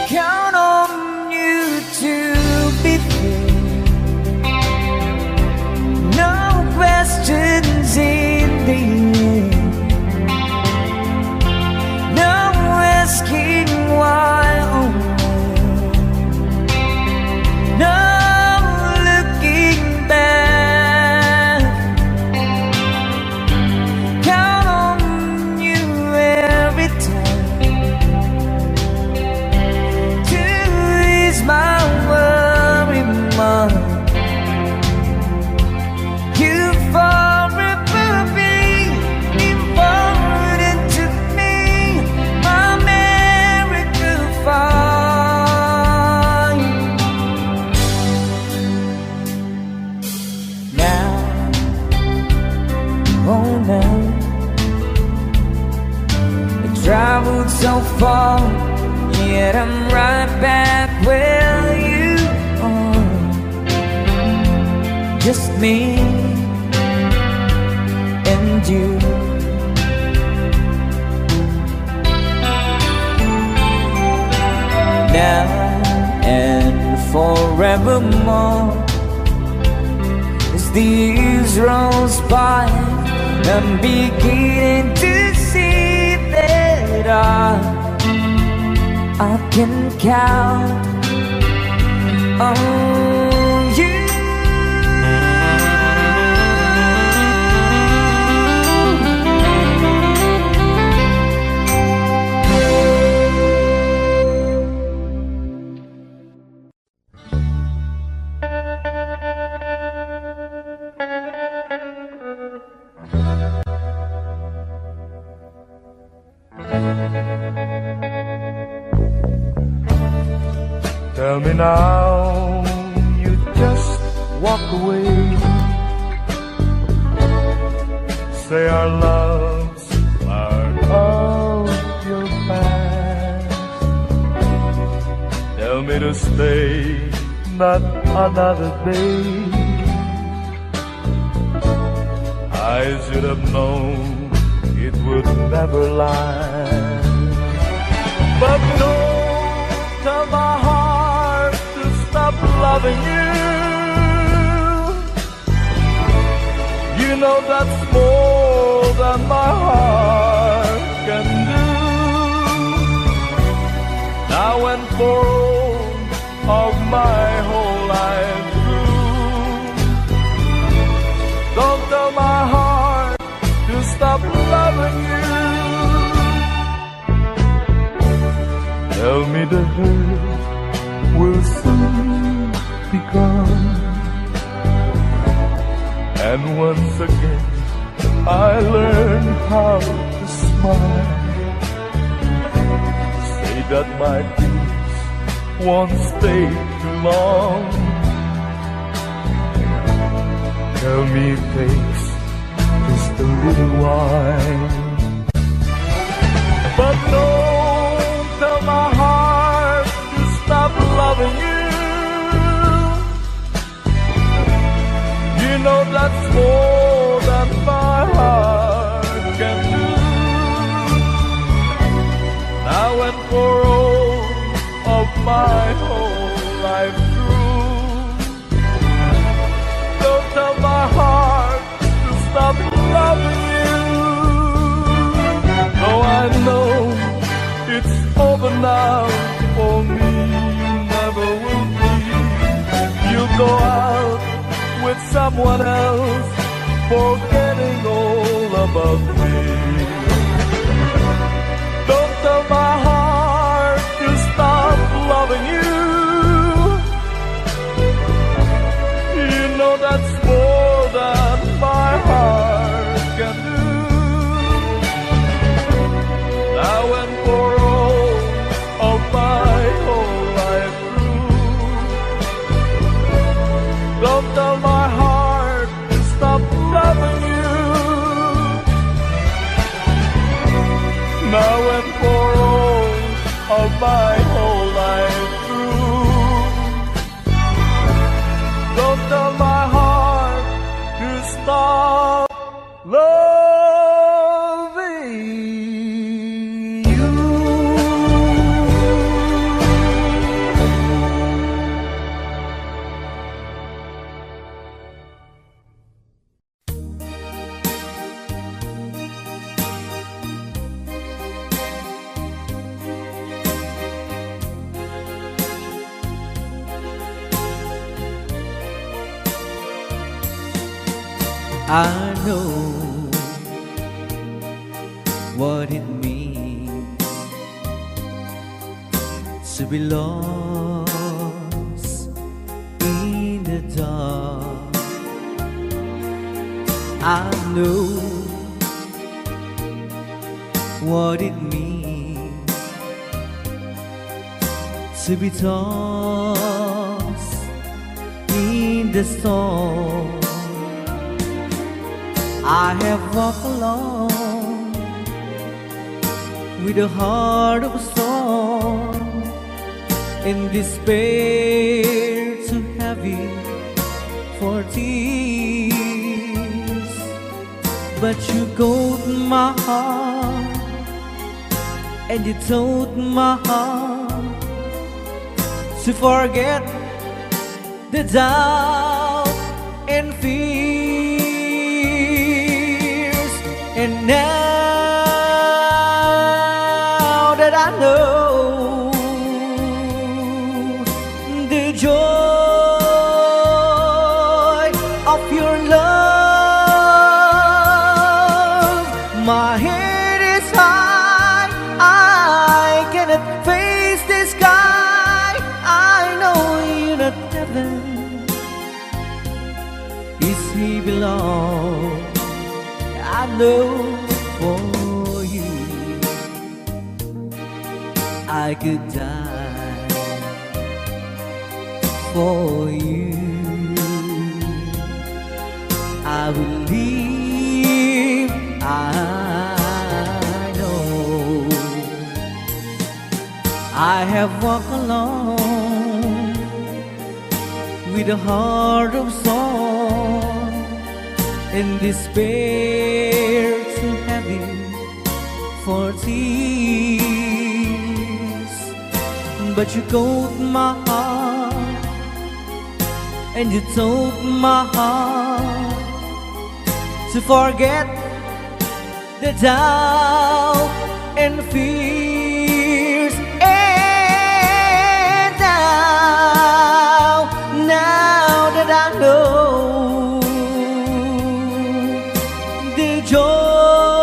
Count on you to be there. No questions in the air. No asking why or when. No looking back. Count on you every time to ease my worry mind. You forever be important to me, my America fine. Now, oh now, I traveled so far, yet I'm right back where you are. Just me and you. Now and forevermore, as the years rolls by, I'm beginning to see that I can count on you. Tell me now, you just walk away. Say our loves are of your past. Tell me to stay, not another day. I should have known it would never last. But don't tell my heart to stop loving you. You know that's more than my heart can do. Now and for all of my whole life through, don't tell my heart to stop loving you. Tell me the hurt will soon be gone, and once again I learn how to smile. Say that my peace won't stay too long. Tell me it takes just a little while. But don't tell my heart to stop loving you. You know that's more than my heart can do. Now and for all of my whole life through, don't tell my heart to stop loving you. Though I know it's over now for me, never will be. You'll go out with someone else, forgetting all about me. Don't tell my heart to stop loving you. You know that's more than my heart can do. Now and for all of my whole life through, don't tell my heart to stop loving you. Now and for all of my whole life through, don't tell my heart to stop loving you. I know what it means to be lost in the dark. I know what it means to be tossed in the storm. I have walked alone with a heart of stone, in despair too heavy for tears. But you caught my heart and you told my heart to forget the doubt and fear. And now that I know the joy of your love, my head is high, I cannot face the sky. I know you're not heaven, is he belong. I know for you I could die for you. I will live, I know. I have walked alone with a heart of stone, in despair too heavy for tears. But you caught my heart and you told my heart to forget the doubt and fears. And now that I know the joy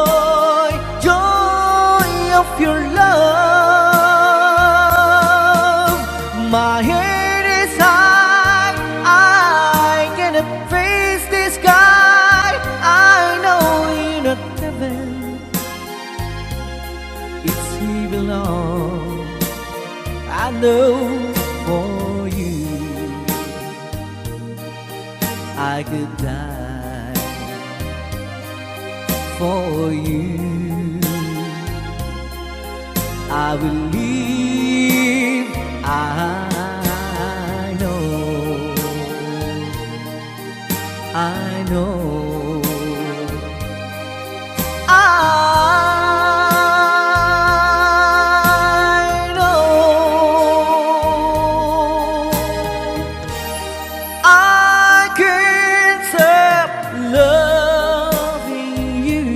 love for you. I could die for you. I will live, I know, I can't stop loving you.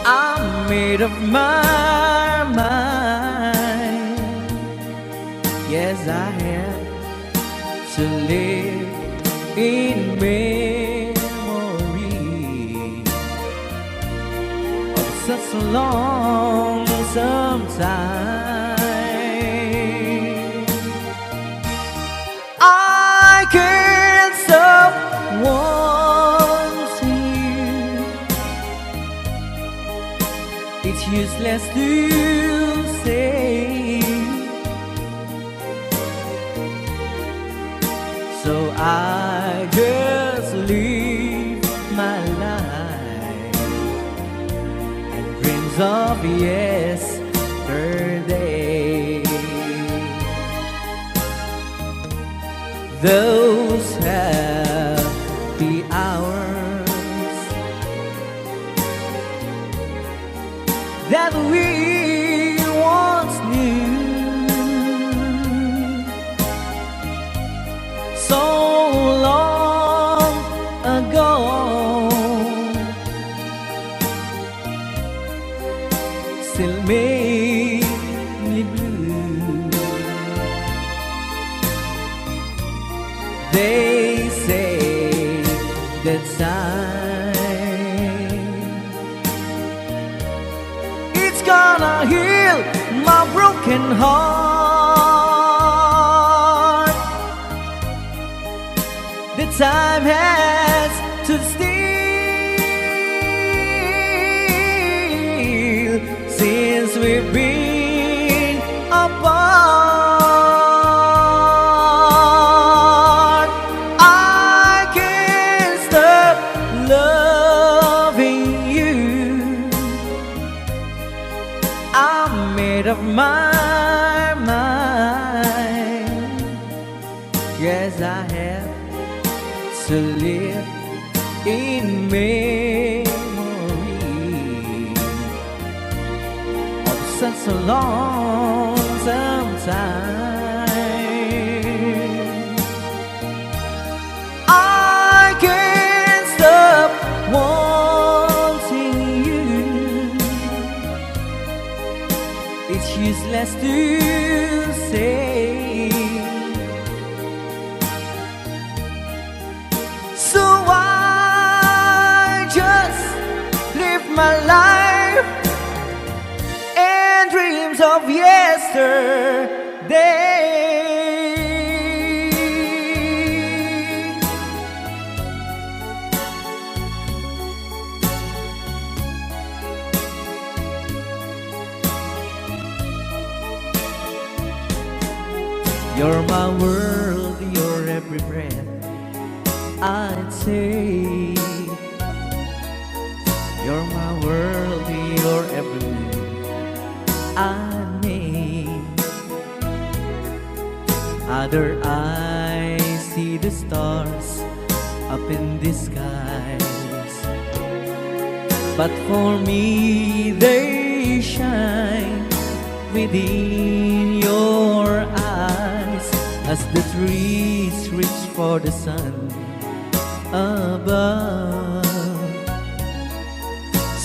I'm made of my mind. Yes, I have to live in memory of such a lonesome time. I can't stop wanting you. It's useless to say, so I just live my life and dreams of yesterday. Those happy hours that we once knew, so long ago, still make me blue. They say that time, it's gonna heal my broken heart. The time has to steal since we've been apart. I can't stop loving you. I'm made of my mind. Yes, I have to live in memory of such a lonesome time. I can't stop wanting you. It's useless to say, so I just live my life and dreams of yesterday. You're my world, your every breath, I'd say. You're my world, your every move I name. Other eyes see the stars up in the skies, but for me they shine within your eyes as the trees reach for the sun above.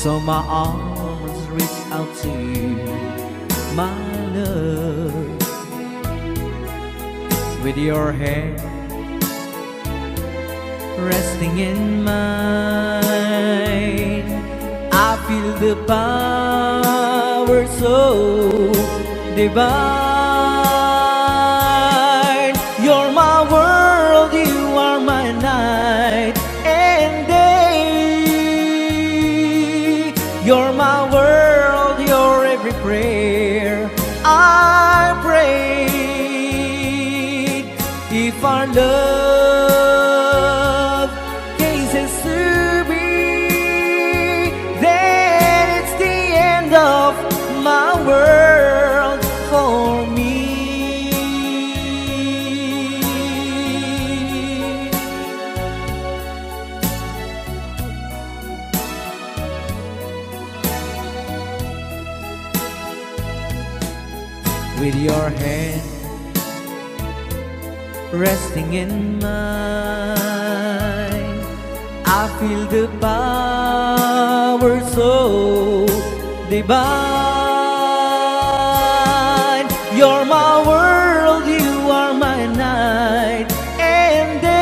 So my arms reach out to you, my love, with your hand resting in mine. I feel the power so divine. You're my world, you are my night and day. You're my world, your every prayer I with your hand resting in mine. I feel the power so divine. You're my world, you are my night and day.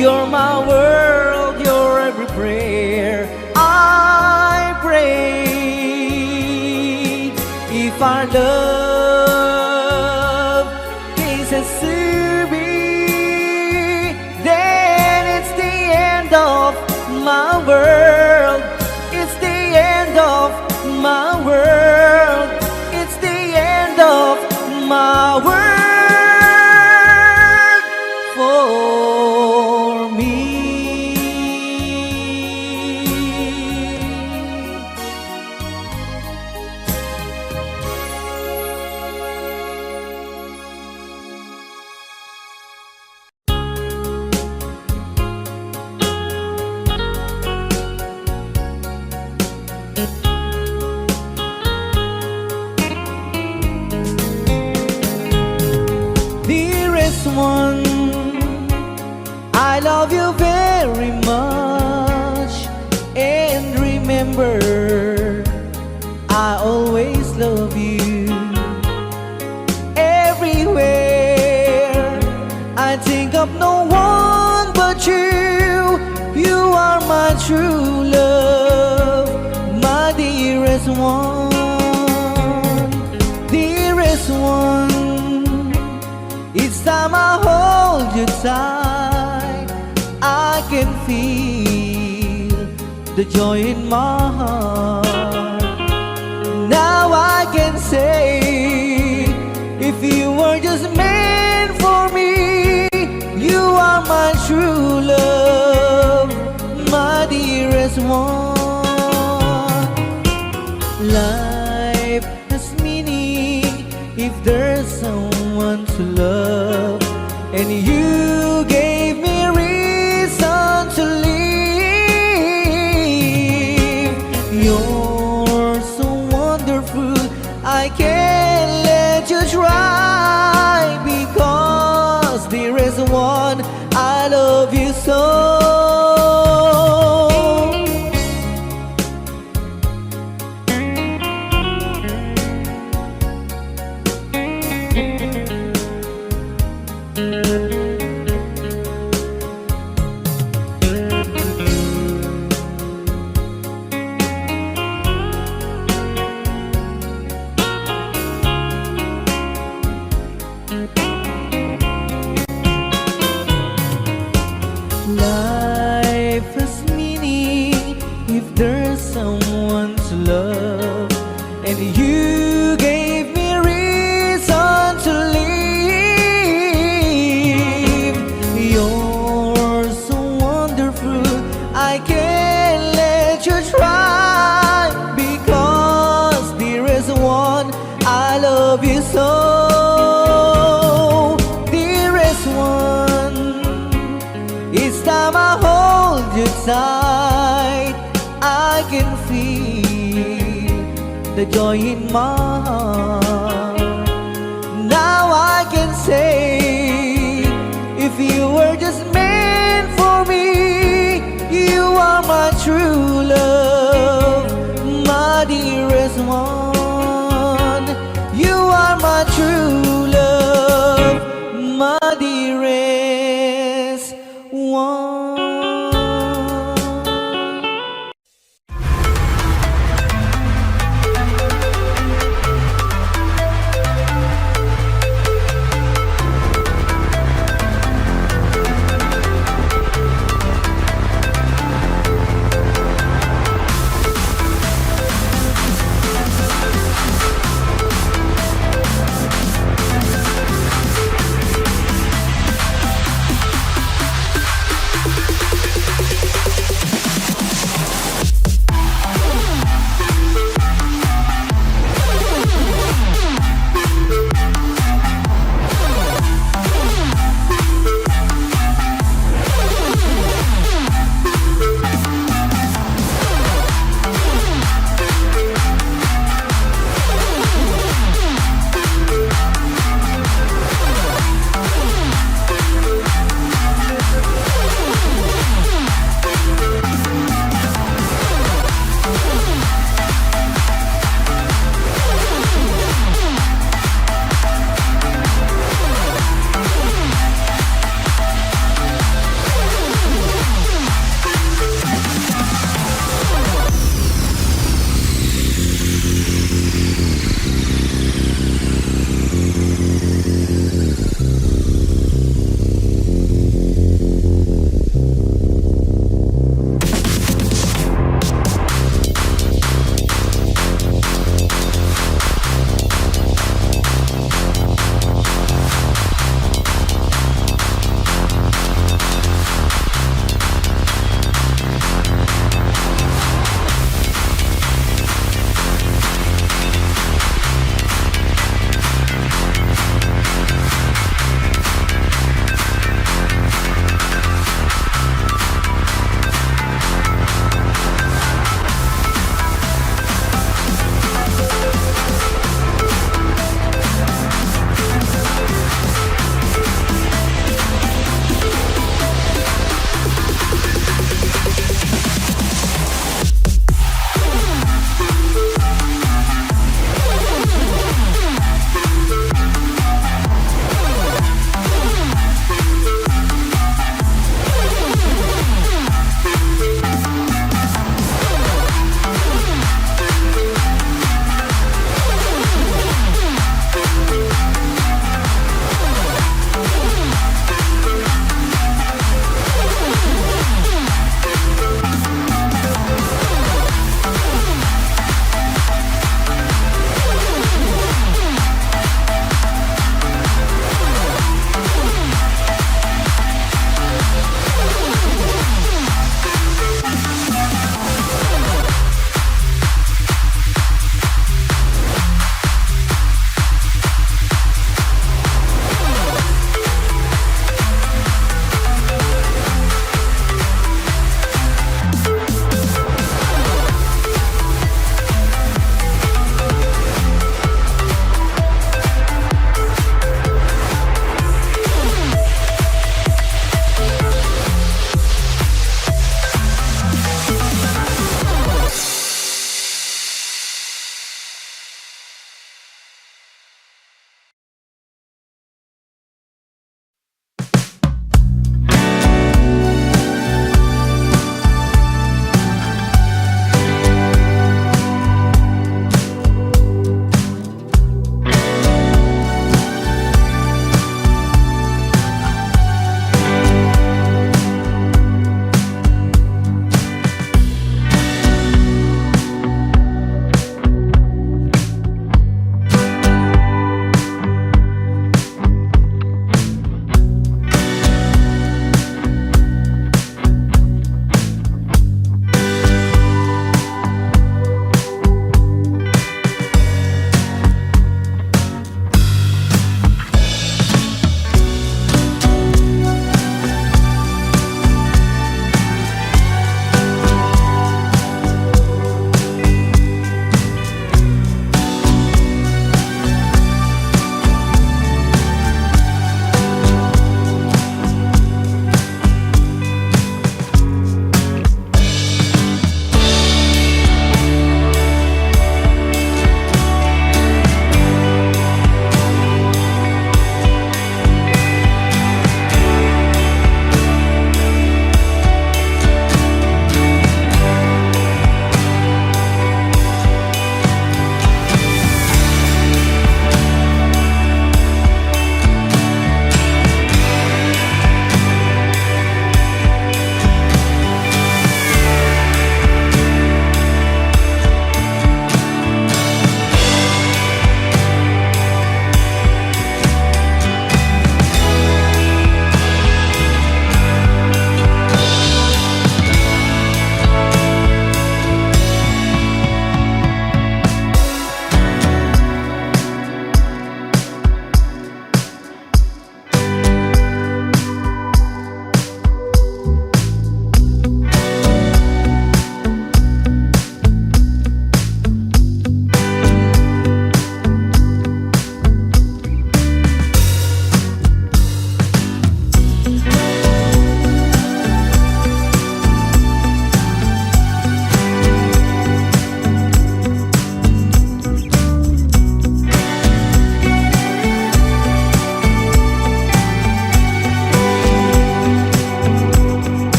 You're my world, you're every prayer I pray. If our love is a survey, then it's the end of my world. It's the end of my world. It's the end of my world for me. Dearest one, I love you very much. And remember, I always love you. Everywhere I think of no one but you. You are my true love, my dearest one. Dearest one, each time I hold you tight, I can feel the joy in my heart. Now I can say, if you were just meant for me, you are my true love, my dearest one. Life has meaning if there's someone to love, and you gave me reason to live. You're so wonderful, I can't let you try, because there is one, I love you so. Life has meaning if there's someone to love, and you gave me reason to live. You're so wonderful, I can't let you try, because there is one, I love you so. Dearest one, each time I hold you tight, I can feel the joy in my heart. Now I can say, if you were just meant for me, you are my true love, my dearest one. You are my true love, my dearest